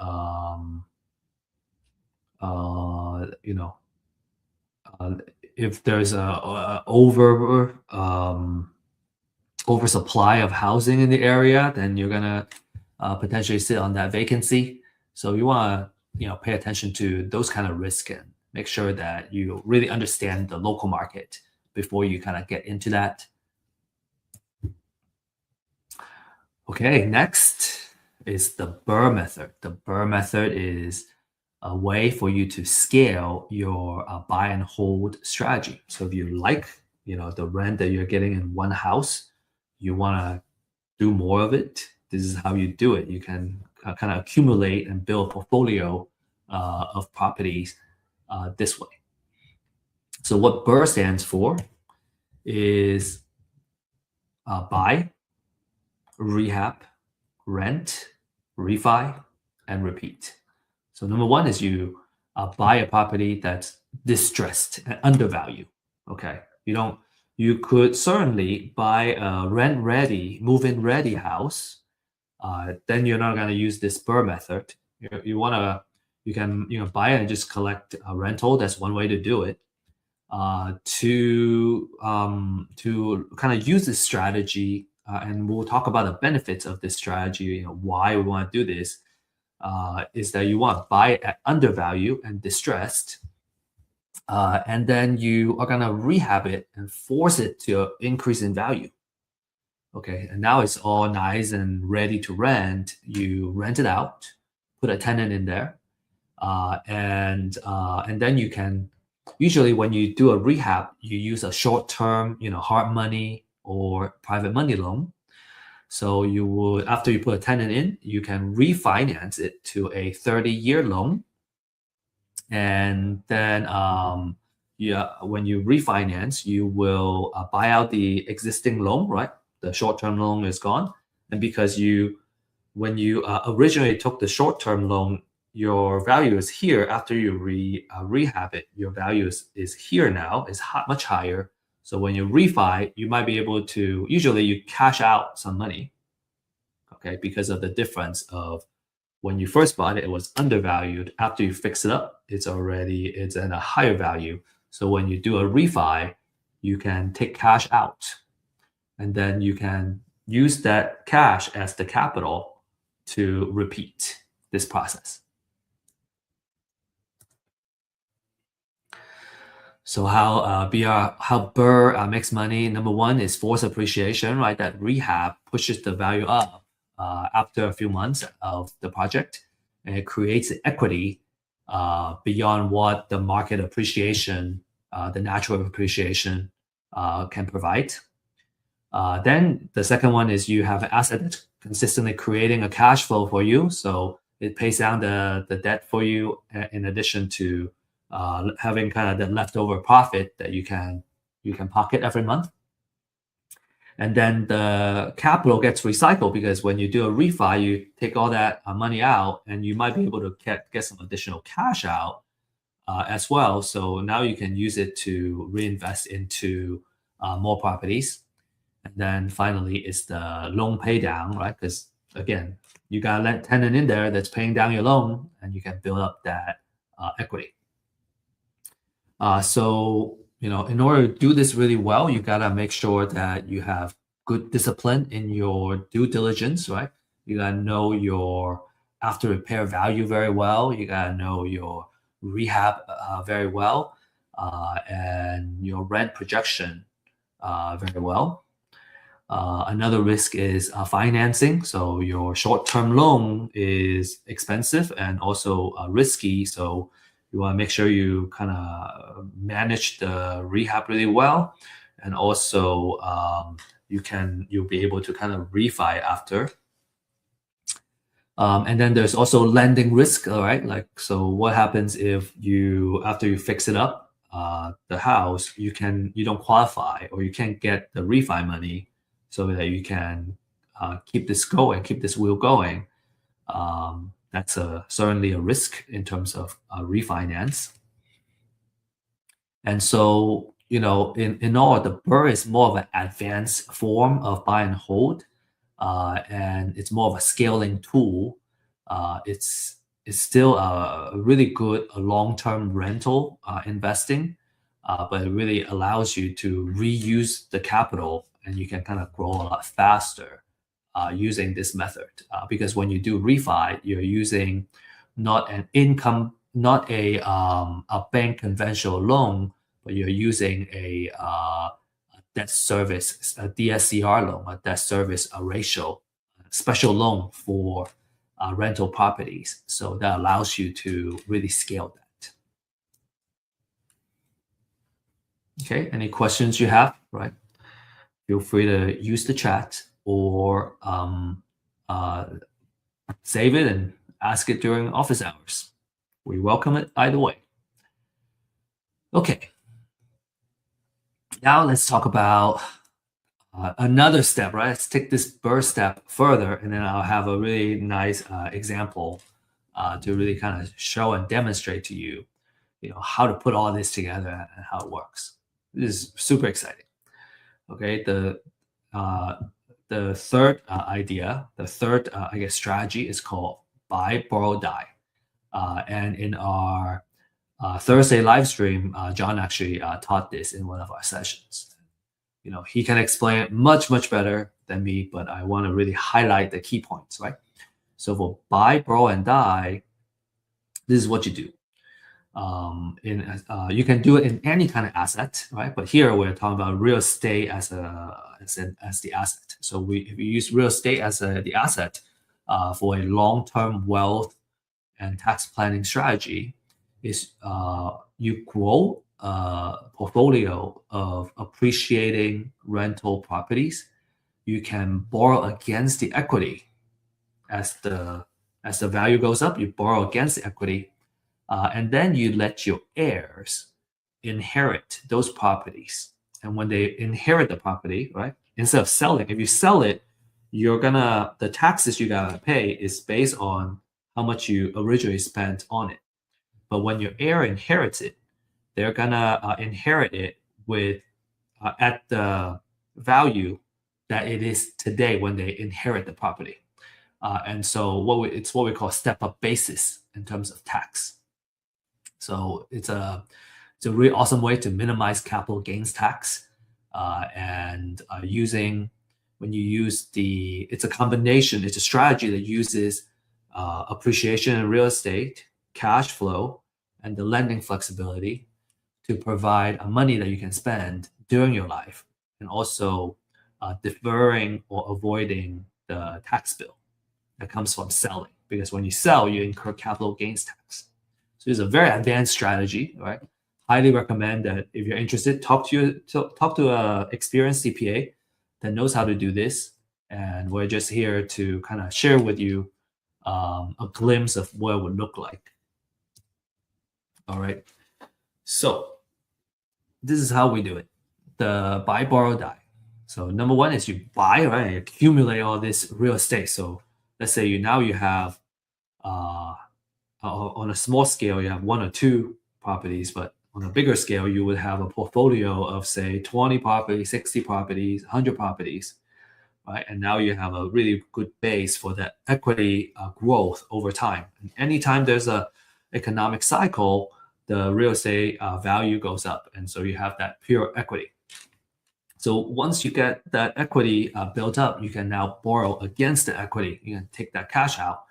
if there's a oversupply of housing in the area, then you're gonna potentially sit on that vacancy. So you want to pay attention to those kind of risk and make sure that you really understand the local market before you kind of get into that. Okay, next is the Burr method. The Burr method is a way for you to scale your buy and hold strategy. So if you like, the rent that you're getting in one house, you want to do more of it. This is how you do it. You can kind of accumulate and build a portfolio of properties this way. So what Burr stands for is buy, rehab, rent, refi, and repeat. So number one is you buy a property that's distressed and undervalued. Okay, you could certainly buy a rent ready, move in ready house. Then you're not going to use this Burr method. You can buy it and just collect a rental. That's one way to do it. To kind of use this strategy, and we'll talk about the benefits of this strategy. Why we want to do this is that you want to buy it at undervalue and distressed, and then you are gonna rehab it and force it to increase in value. Okay, and now it's all nice and ready to rent. You rent it out, put a tenant in there, and then you can. Usually, when you do a rehab, you use a short-term, hard money or private money loan. So you would, after you put a tenant in, you can refinance it to a 30-year loan. And then when you refinance, you will buy out the existing loan, right? The short-term loan is gone. And because when you originally took the short-term loan, your value is here. After you rehab it, your value is here now, is much higher. So when you refi, you might be able to, usually you cash out some money, okay, because of the difference of when you first bought it, it was undervalued. After you fix it up, it's at a higher value. So when you do a refi, you can take cash out, and then you can use that cash as the capital to repeat this process. So how Burr makes money? Number one is force appreciation, right? That rehab pushes the value up after a few months of the project, and it creates equity beyond what the market appreciation, the natural appreciation can provide. Then the second one is you have an asset that's consistently creating a cash flow for you. So it pays down the debt for you in addition to having kind of the leftover profit that you can pocket every month. And then the capital gets recycled because when you do a refi, you take all that money out, and you might be able to get some additional cash out as well. So now you can use it to reinvest into more properties. And then finally is the loan pay down, right? Because again, you got a tenant in there that's paying down your loan, and you can build up that equity. So, in order to do this really well, you got to make sure that you have good discipline in your due diligence, right? You got to know your after repair value very well. You got to know your rehab very well, and your rent projection very well. Another risk is financing. So your short-term loan is expensive and also risky. So you want to make sure you kind of manage the rehab really well, and also you'll be able to kind of refi after. And then there's also lending risk, all right? So what happens if after you fix it up, the house, you don't qualify or you can't get the refi money so that you can keep this wheel going. That's certainly a risk in terms of refinance. And so, in all, the Burr is more of an advanced form of buy and hold, and it's more of a scaling tool. It's still a really good long-term rental investing, but it really allows you to reuse the capital, and you can kind of grow a lot faster using this method. Because when you do refi, you're using not a bank conventional loan, but you're using a debt service, a DSCR loan, a debt service ratio, special loan for rental properties. So that allows you to really scale that. Okay, any questions you have, right? Feel free to use the chat or uh, save it and ask it during office hours. We welcome it either way. Okay. Now let's talk about another step, right? Let's take this bird step further, and then I'll have a really nice example to really kind of show and demonstrate to you, how to put all this together and how it works. This is super exciting. Okay, the third idea, the third I guess strategy is called buy, borrow, die. And in our Thursday live stream, John actually taught this in one of our sessions. He can explain it much, much better than me, but I want to really highlight the key points, right? So for buy, borrow, and die, this is what you do. You can do it in any kind of asset, right? But here we're talking about real estate as the asset. So if we use real estate as the asset for a long-term wealth and tax planning strategy, is you grow a portfolio of appreciating rental properties. You can borrow against the equity as the value goes up. You borrow against the equity. And then you let your heirs inherit those properties. And when they inherit the property, right, instead of selling, if you sell it, the taxes you gotta pay is based on how much you originally spent on it. But when your heir inherits it, they're gonna inherit it with at the value that it is today when they inherit the property. And so it's what we call step-up basis in terms of tax. So it's a really awesome way to minimize capital gains tax, and when you use it's a combination. It's a strategy that uses appreciation in real estate, cash flow, and the lending flexibility to provide money that you can spend during your life, and also deferring or avoiding the tax bill that comes from selling. Because when you sell, you incur capital gains tax. So it's a very advanced strategy, right? Highly recommend that if you're interested, talk to a experienced CPA that knows how to do this. And we're just here to kind of share with you a glimpse of what it would look like. All right. So this is how we do it. The buy, borrow, die. So number one is you buy, right? You accumulate all this real estate. So let's say you have on a small scale, you have one or two properties, but on a bigger scale, you would have a portfolio of say 20 properties, 60 properties, 100 properties, right? And now you have a really good base for that equity growth over time. And anytime there's a economic cycle, the real estate value goes up, and so you have that pure equity. So once you get that equity built up, you can now borrow against the equity. You can take that cash out,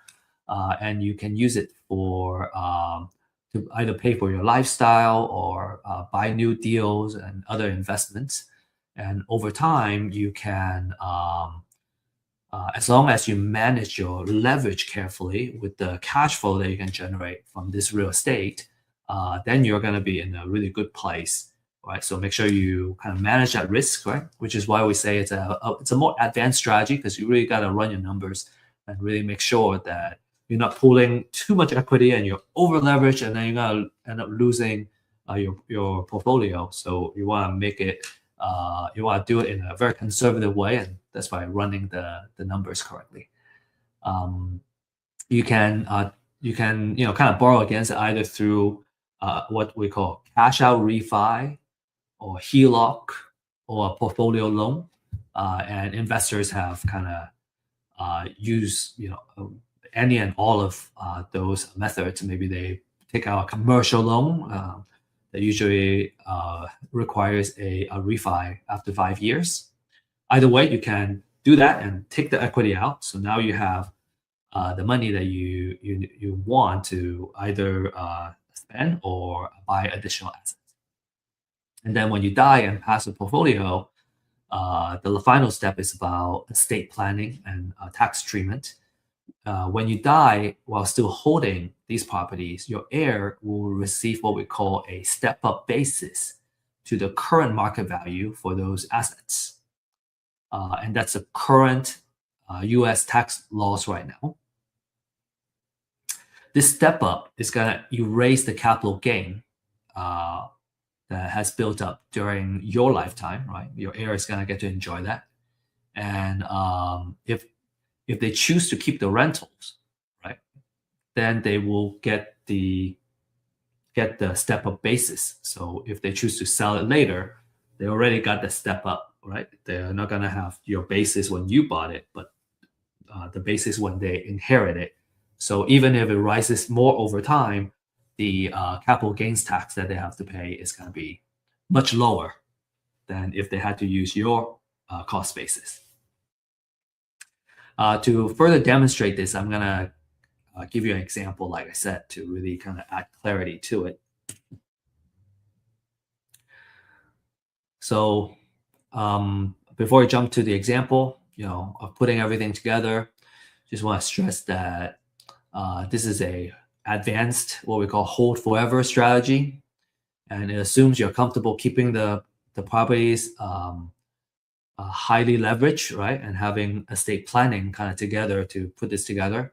and you can use it to either pay for your lifestyle or buy new deals and other investments. And over time, you can, as long as you manage your leverage carefully with the cash flow that you can generate from this real estate, then you're going to be in a really good place, right? So make sure you kind of manage that risk, right? Which is why we say it's a more advanced strategy, because you really got to run your numbers and really make sure that you're not pulling too much equity and you're over leveraged, and then you're gonna end up losing your portfolio. So you want to make it, you want to do it in a very conservative way, and that's by running the numbers correctly. You can kind of borrow against it either through what we call cash out refi, or HELOC, or a portfolio loan, and investors have kind of used any and all of those methods. Maybe they take out a commercial loan that usually requires a refi after 5 years. Either way, you can do that and take the equity out. So now you have the money that you want to either spend or buy additional assets. And then when you die and pass the portfolio, The final step is about estate planning and tax treatment. When you die while still holding these properties, your heir will receive what we call a step-up basis to the current market value for those assets. And that's the current US tax laws right now. This step up is going to erase the capital gain that has built up during your lifetime, right? Your heir is going to get to enjoy that. And if they choose to keep the rentals, right, then they will get the step up basis. So if they choose to sell it later, they already got the step up, right? They're not going to have your basis when you bought it, but the basis when they inherit it. So even if it rises more over time, the capital gains tax that they have to pay is going to be much lower than if they had to use your cost basis. To further demonstrate this, I'm going to give you an example, like I said, to really kind of add clarity to it. So before I jump to the example, of putting everything together, just want to stress that this is a advanced, what we call hold forever strategy, and it assumes you're comfortable keeping the properties highly leveraged, right, and having estate planning kind of together to put this together.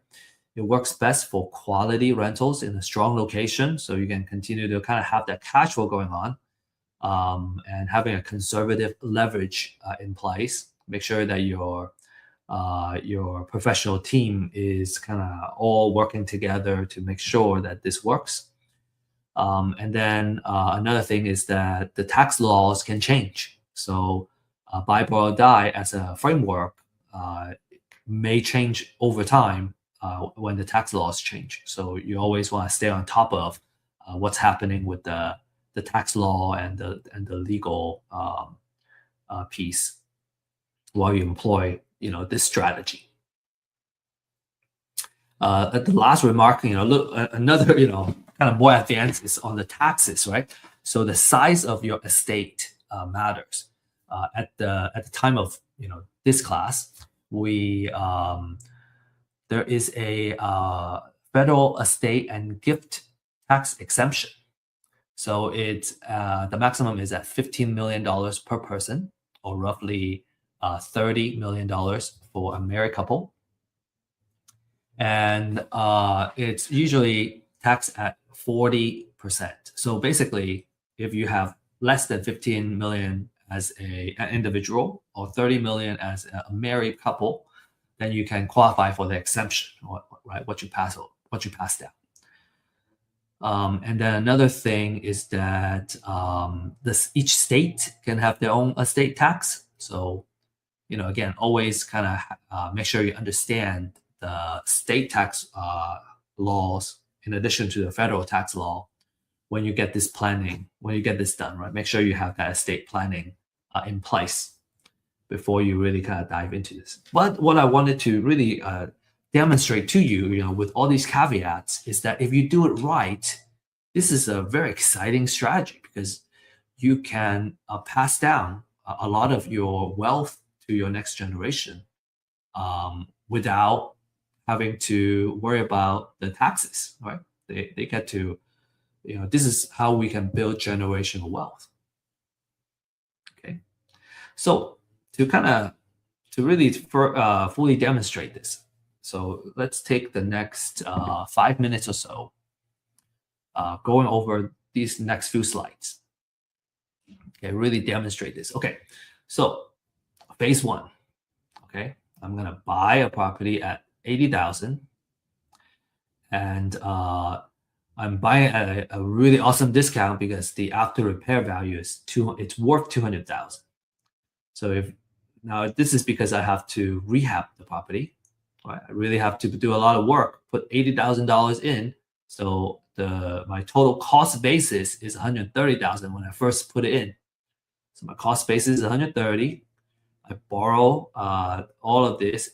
It works best for quality rentals in a strong location, so you can continue to kind of have that cash flow going on, and having a conservative leverage in place. Make sure that your professional team is kind of all working together to make sure that this works. And then another thing is that the tax laws can change. So buy, borrow, die as a framework may change over time when the tax laws change. So you always want to stay on top of what's happening with the tax law and the legal piece while you employ this strategy. The last remark, another kind of more advanced is on the taxes, right? So the size of your estate matters. At the time of this class, there is a federal estate and gift tax exemption. So it's the maximum is at $15 million per person, or roughly $30 million for a married couple. And it's usually taxed at 40%. So basically, if you have less than 15 million as an individual or 30 million as a married couple, then you can qualify for the exemption, right? What you pass down. And then another thing is that each state can have their own estate tax. So, again, always kind of make sure you understand the state tax laws in addition to the federal tax law when you get this done, right? Make sure you have that estate planning in place before you really kind of dive into this. But what I wanted to really demonstrate to you, with all these caveats, is that if you do it right, this is a very exciting strategy because you can pass down a lot of your wealth to your next generation without having to worry about the taxes, right? They get to, this is how we can build generational wealth. Okay, so to really fully demonstrate this, so let's take the next 5 minutes or so going over these next few slides. Okay, really demonstrate this. Okay, so phase one. Okay, I'm gonna buy a property at 80,000, and I'm buying at a really awesome discount because the after repair value is it's worth 200,000. So now this is because I have to rehab the property. Right? I really have to do a lot of work, put $80,000 in. So my total cost basis is 130,000 when I first put it in. So my cost basis is 130. I borrow all of this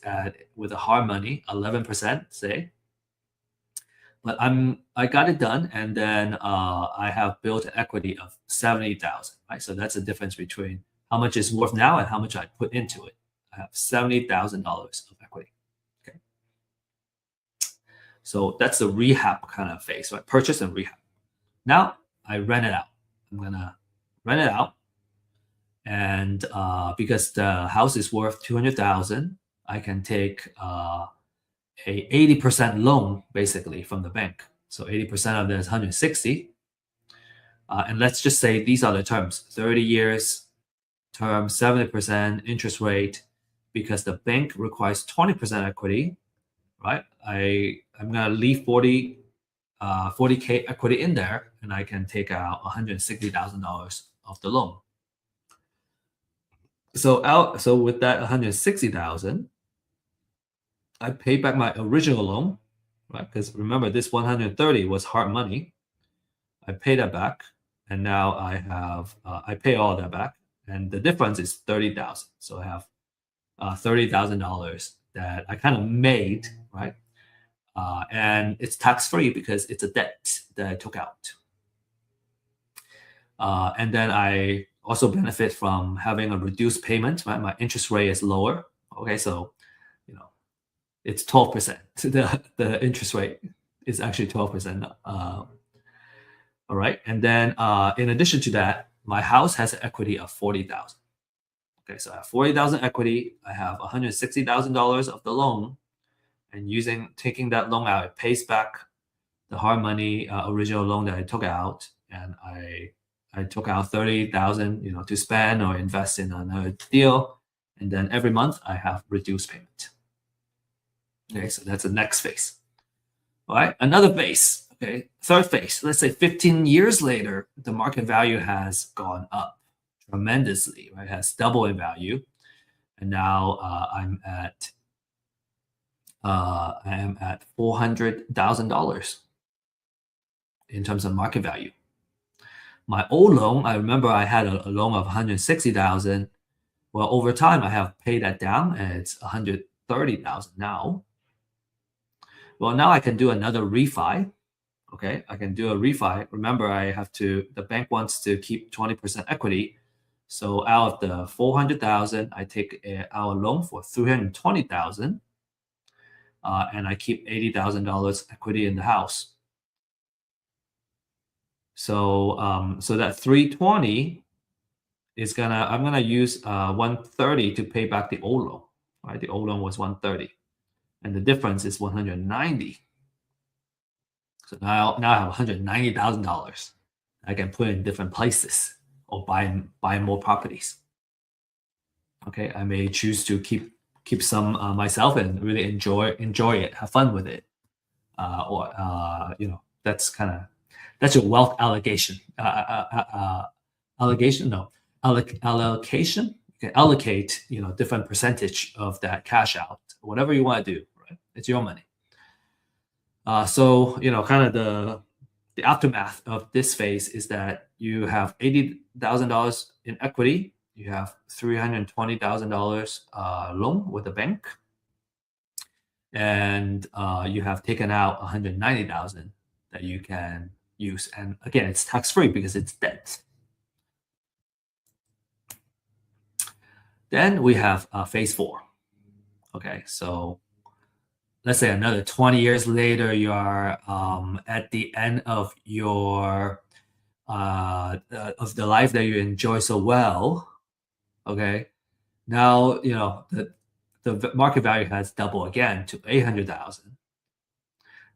with a hard money, 11%, say. But I got it done, and then I have built an equity of 70,000. Right, so that's the difference between how much it's worth now and how much I put into it. I have $70,000 of equity. Okay. So that's the rehab kind of phase, right? Purchase and rehab. Now I rent it out. I'm gonna rent it out, and because the house is worth 200,000, I can take a 80% loan basically from the bank. So 80% of that is 160. And let's just say these are the terms: 30 years term, 70% interest rate, because the bank requires 20% equity, right? I'm gonna leave 40K equity in there, and I can take out $160,000 of the loan. So with that 160,000, I pay back my original loan, right? Because remember, this 130 was hard money. I pay that back, and now I pay all that back, and the difference is 30,000. So I have $30,000 that I kind of made, right? And it's tax free because it's a debt that I took out. And then I also benefit from having a reduced payment. Right? My interest rate is lower. Okay, so it's 12%. The interest rate is actually 12%. All right, and then in addition to that, my house has an equity of 40,000. Okay, so I have 40,000 equity. I have $160,000 of the loan, and taking that loan out, it pays back the hard money original loan that I took out, and I took out 30,000, to spend or invest in another deal, and then every month I have reduced payment. Okay, so that's the next phase. All right, another phase. Okay, third phase. Let's say 15 years later, the market value has gone up tremendously. Right, it has doubled in value, and now I am at $400,000 in terms of market value. My old loan, I remember I had a loan of 160,000. Well, over time, I have paid that down, and it's 130,000 now. Well, now I can do another refi. Okay, I can do a refi. Remember, the bank wants to keep 20% equity. So out of the 400,000, I take our loan for 320,000, and I keep $80,000 equity in the house. So that 320 I'm gonna use 130 to pay back the old loan. Right, the old loan was 130, and the difference is 190. So now I have $190,000 I can put in different places or buy more properties. Okay, I may choose to keep some myself and really enjoy it, have fun with it, or that's your wealth allocation. Allocation? No, allocation. You can allocate different percentage of that cash out, whatever you want to do. Right, it's your money. So kind of the aftermath of this phase is that you have $80,000 in equity, you have $320,000 loan with the bank, and you have taken out $190,000 that you can use. And again, it's tax free because it's debt. Then we have phase 4. Okay, so let's say another 20 years later, you are at the end of your of the life that you enjoy so well. Okay, now the market value has doubled again to 800,000.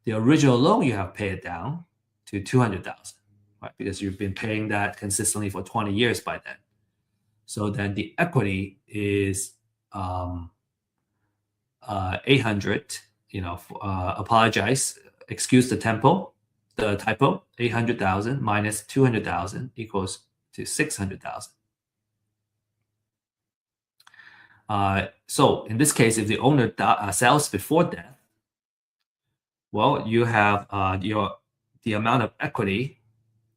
The original loan you have paid down to 200,000, right? Because you've been paying that consistently for 20 years by then. So then the equity is 800. Apologize, excuse the typo. 800,000 minus 200,000 equals to 600,000. So in this case, if the owner sells before death, well, you have the amount of equity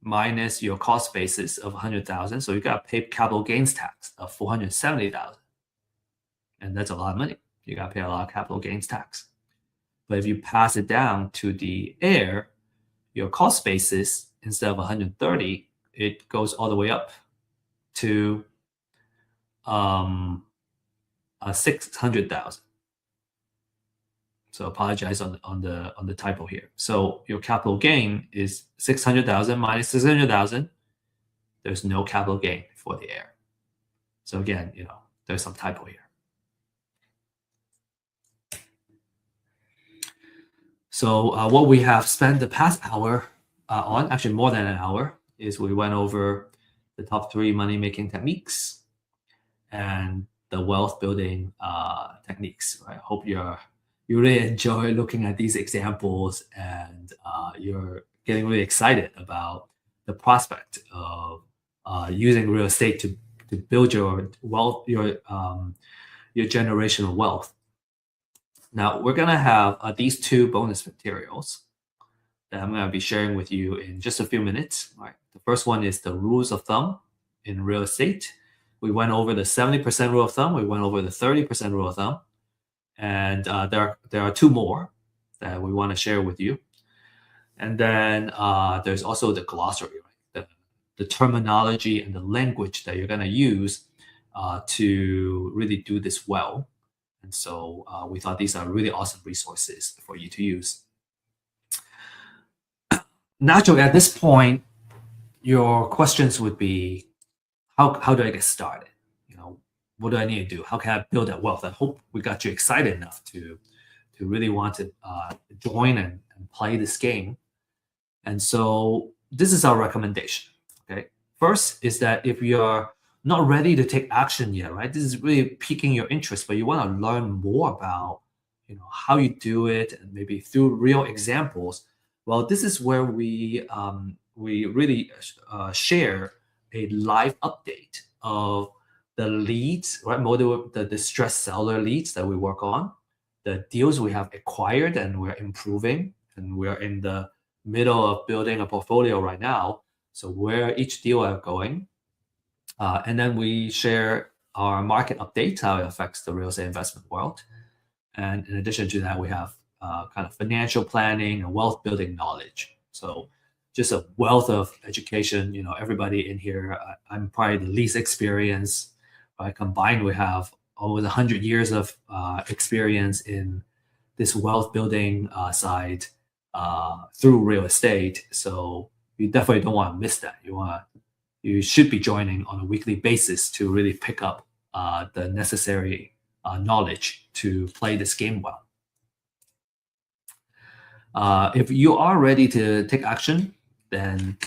minus your cost basis of 100,000. So you got to pay capital gains tax of 470,000, and that's a lot of money. You got to pay a lot of capital gains tax. But if you pass it down to the heir, your cost basis, instead of 130, it goes all the way up to 600,000. So apologize on the typo here. So your capital gain is 600,000 minus 600,000. There's no capital gain for the heir. So again, there's some typo here. So what we have spent the past hour on, actually more than an hour, is we went over the top 3 money-making techniques and the wealth building techniques. I hope you really enjoy looking at these examples, and you're getting really excited about the prospect of using real estate to build your wealth, your generational wealth. Now we're gonna have these 2 bonus materials that I'm gonna be sharing with you in just a few minutes. All right. The first one is the rules of thumb in real estate. We went over the 70% rule of thumb. We went over the 30% rule of thumb, and there are 2 more that we want to share with you. And then there's also the glossary, right? The terminology and the language that you're going to use to really do this well. And so we thought these are really awesome resources for you to use. Naturally, at this point, your questions would be, how do I get started? What do I need to do? How can I build that wealth? I hope we got you excited enough to really want to join and play this game. And so this is our recommendation. Okay, first is that if you are not ready to take action yet, right? This is really piquing your interest, but you want to learn more about how you do it, and maybe through real examples. Well, this is where we really share a live update of the leads, right? The distressed seller leads that we work on, the deals we have acquired and we're improving, and we're in the middle of building a portfolio right now. So where each deal are going, and then we share our market updates, how it affects the real estate investment world. And in addition to that, we have kind of financial planning and wealth building knowledge. So just a wealth of education. Everybody in here, I'm probably the least experienced. Combined, we have almost 100 years of experience in this wealth building side through real estate. So you definitely don't want to miss that. You should be joining on a weekly basis to really pick up the necessary knowledge to play this game well. If you are ready to take action, then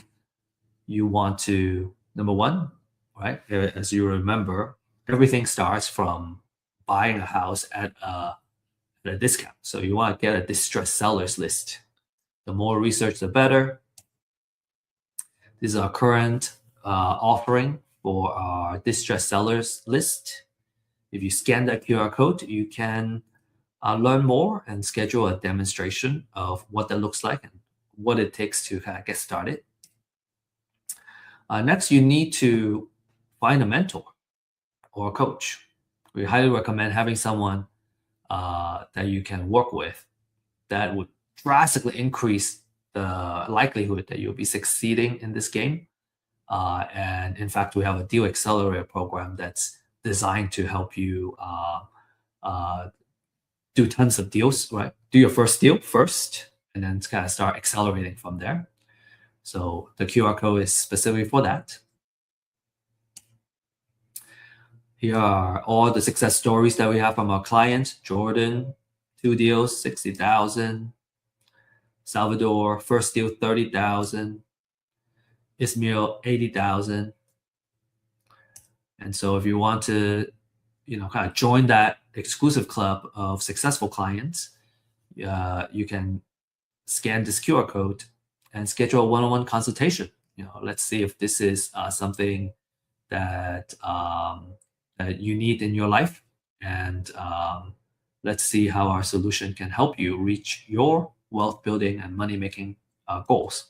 you want to, number one, right? As you remember, everything starts from buying a house at a discount. So you want to get a distressed sellers list. The more research, the better. This is our current offering for our distressed sellers list. If you scan that QR code, you can learn more and schedule a demonstration of what that looks like and what it takes to kind of get started. Next, you need to find a mentor or a coach. We highly recommend having someone that you can work with that would drastically increase the likelihood that you'll be succeeding in this game. And in fact, we have a deal accelerator program that's designed to help you do tons of deals, right? Do your first deal first, and then kind of start accelerating from there. So the QR code is specifically for that. Here are all the success stories that we have from our clients. Jordan, 2 deals, 60,000. Salvador, first deal, 30,000. Ismail, 80,000. And so if you want to, kind of join that exclusive club of successful clients, you can scan this QR code and schedule a one-on-one consultation. Let's see if this is something that that you need in your life, and let's see how our solution can help you reach your wealth building and money making goals.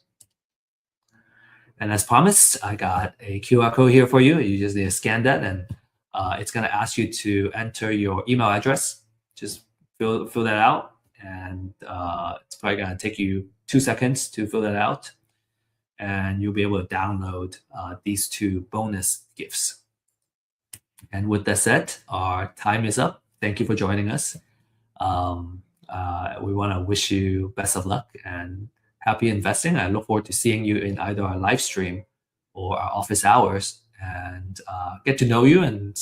And as promised, I got a QR code here for you. You just need to scan that, and it's going to ask you to enter your email address. Just fill that out, and it's probably going to take you 2 seconds to fill that out, and you'll be able to download these 2 bonus gifts. And with that said, our time is up. Thank you for joining us. We want to wish you best of luck and happy investing. I look forward to seeing you in either our live stream or our office hours and get to know you and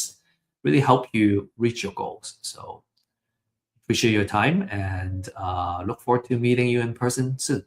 really help you reach your goals. So appreciate your time and look forward to meeting you in person soon.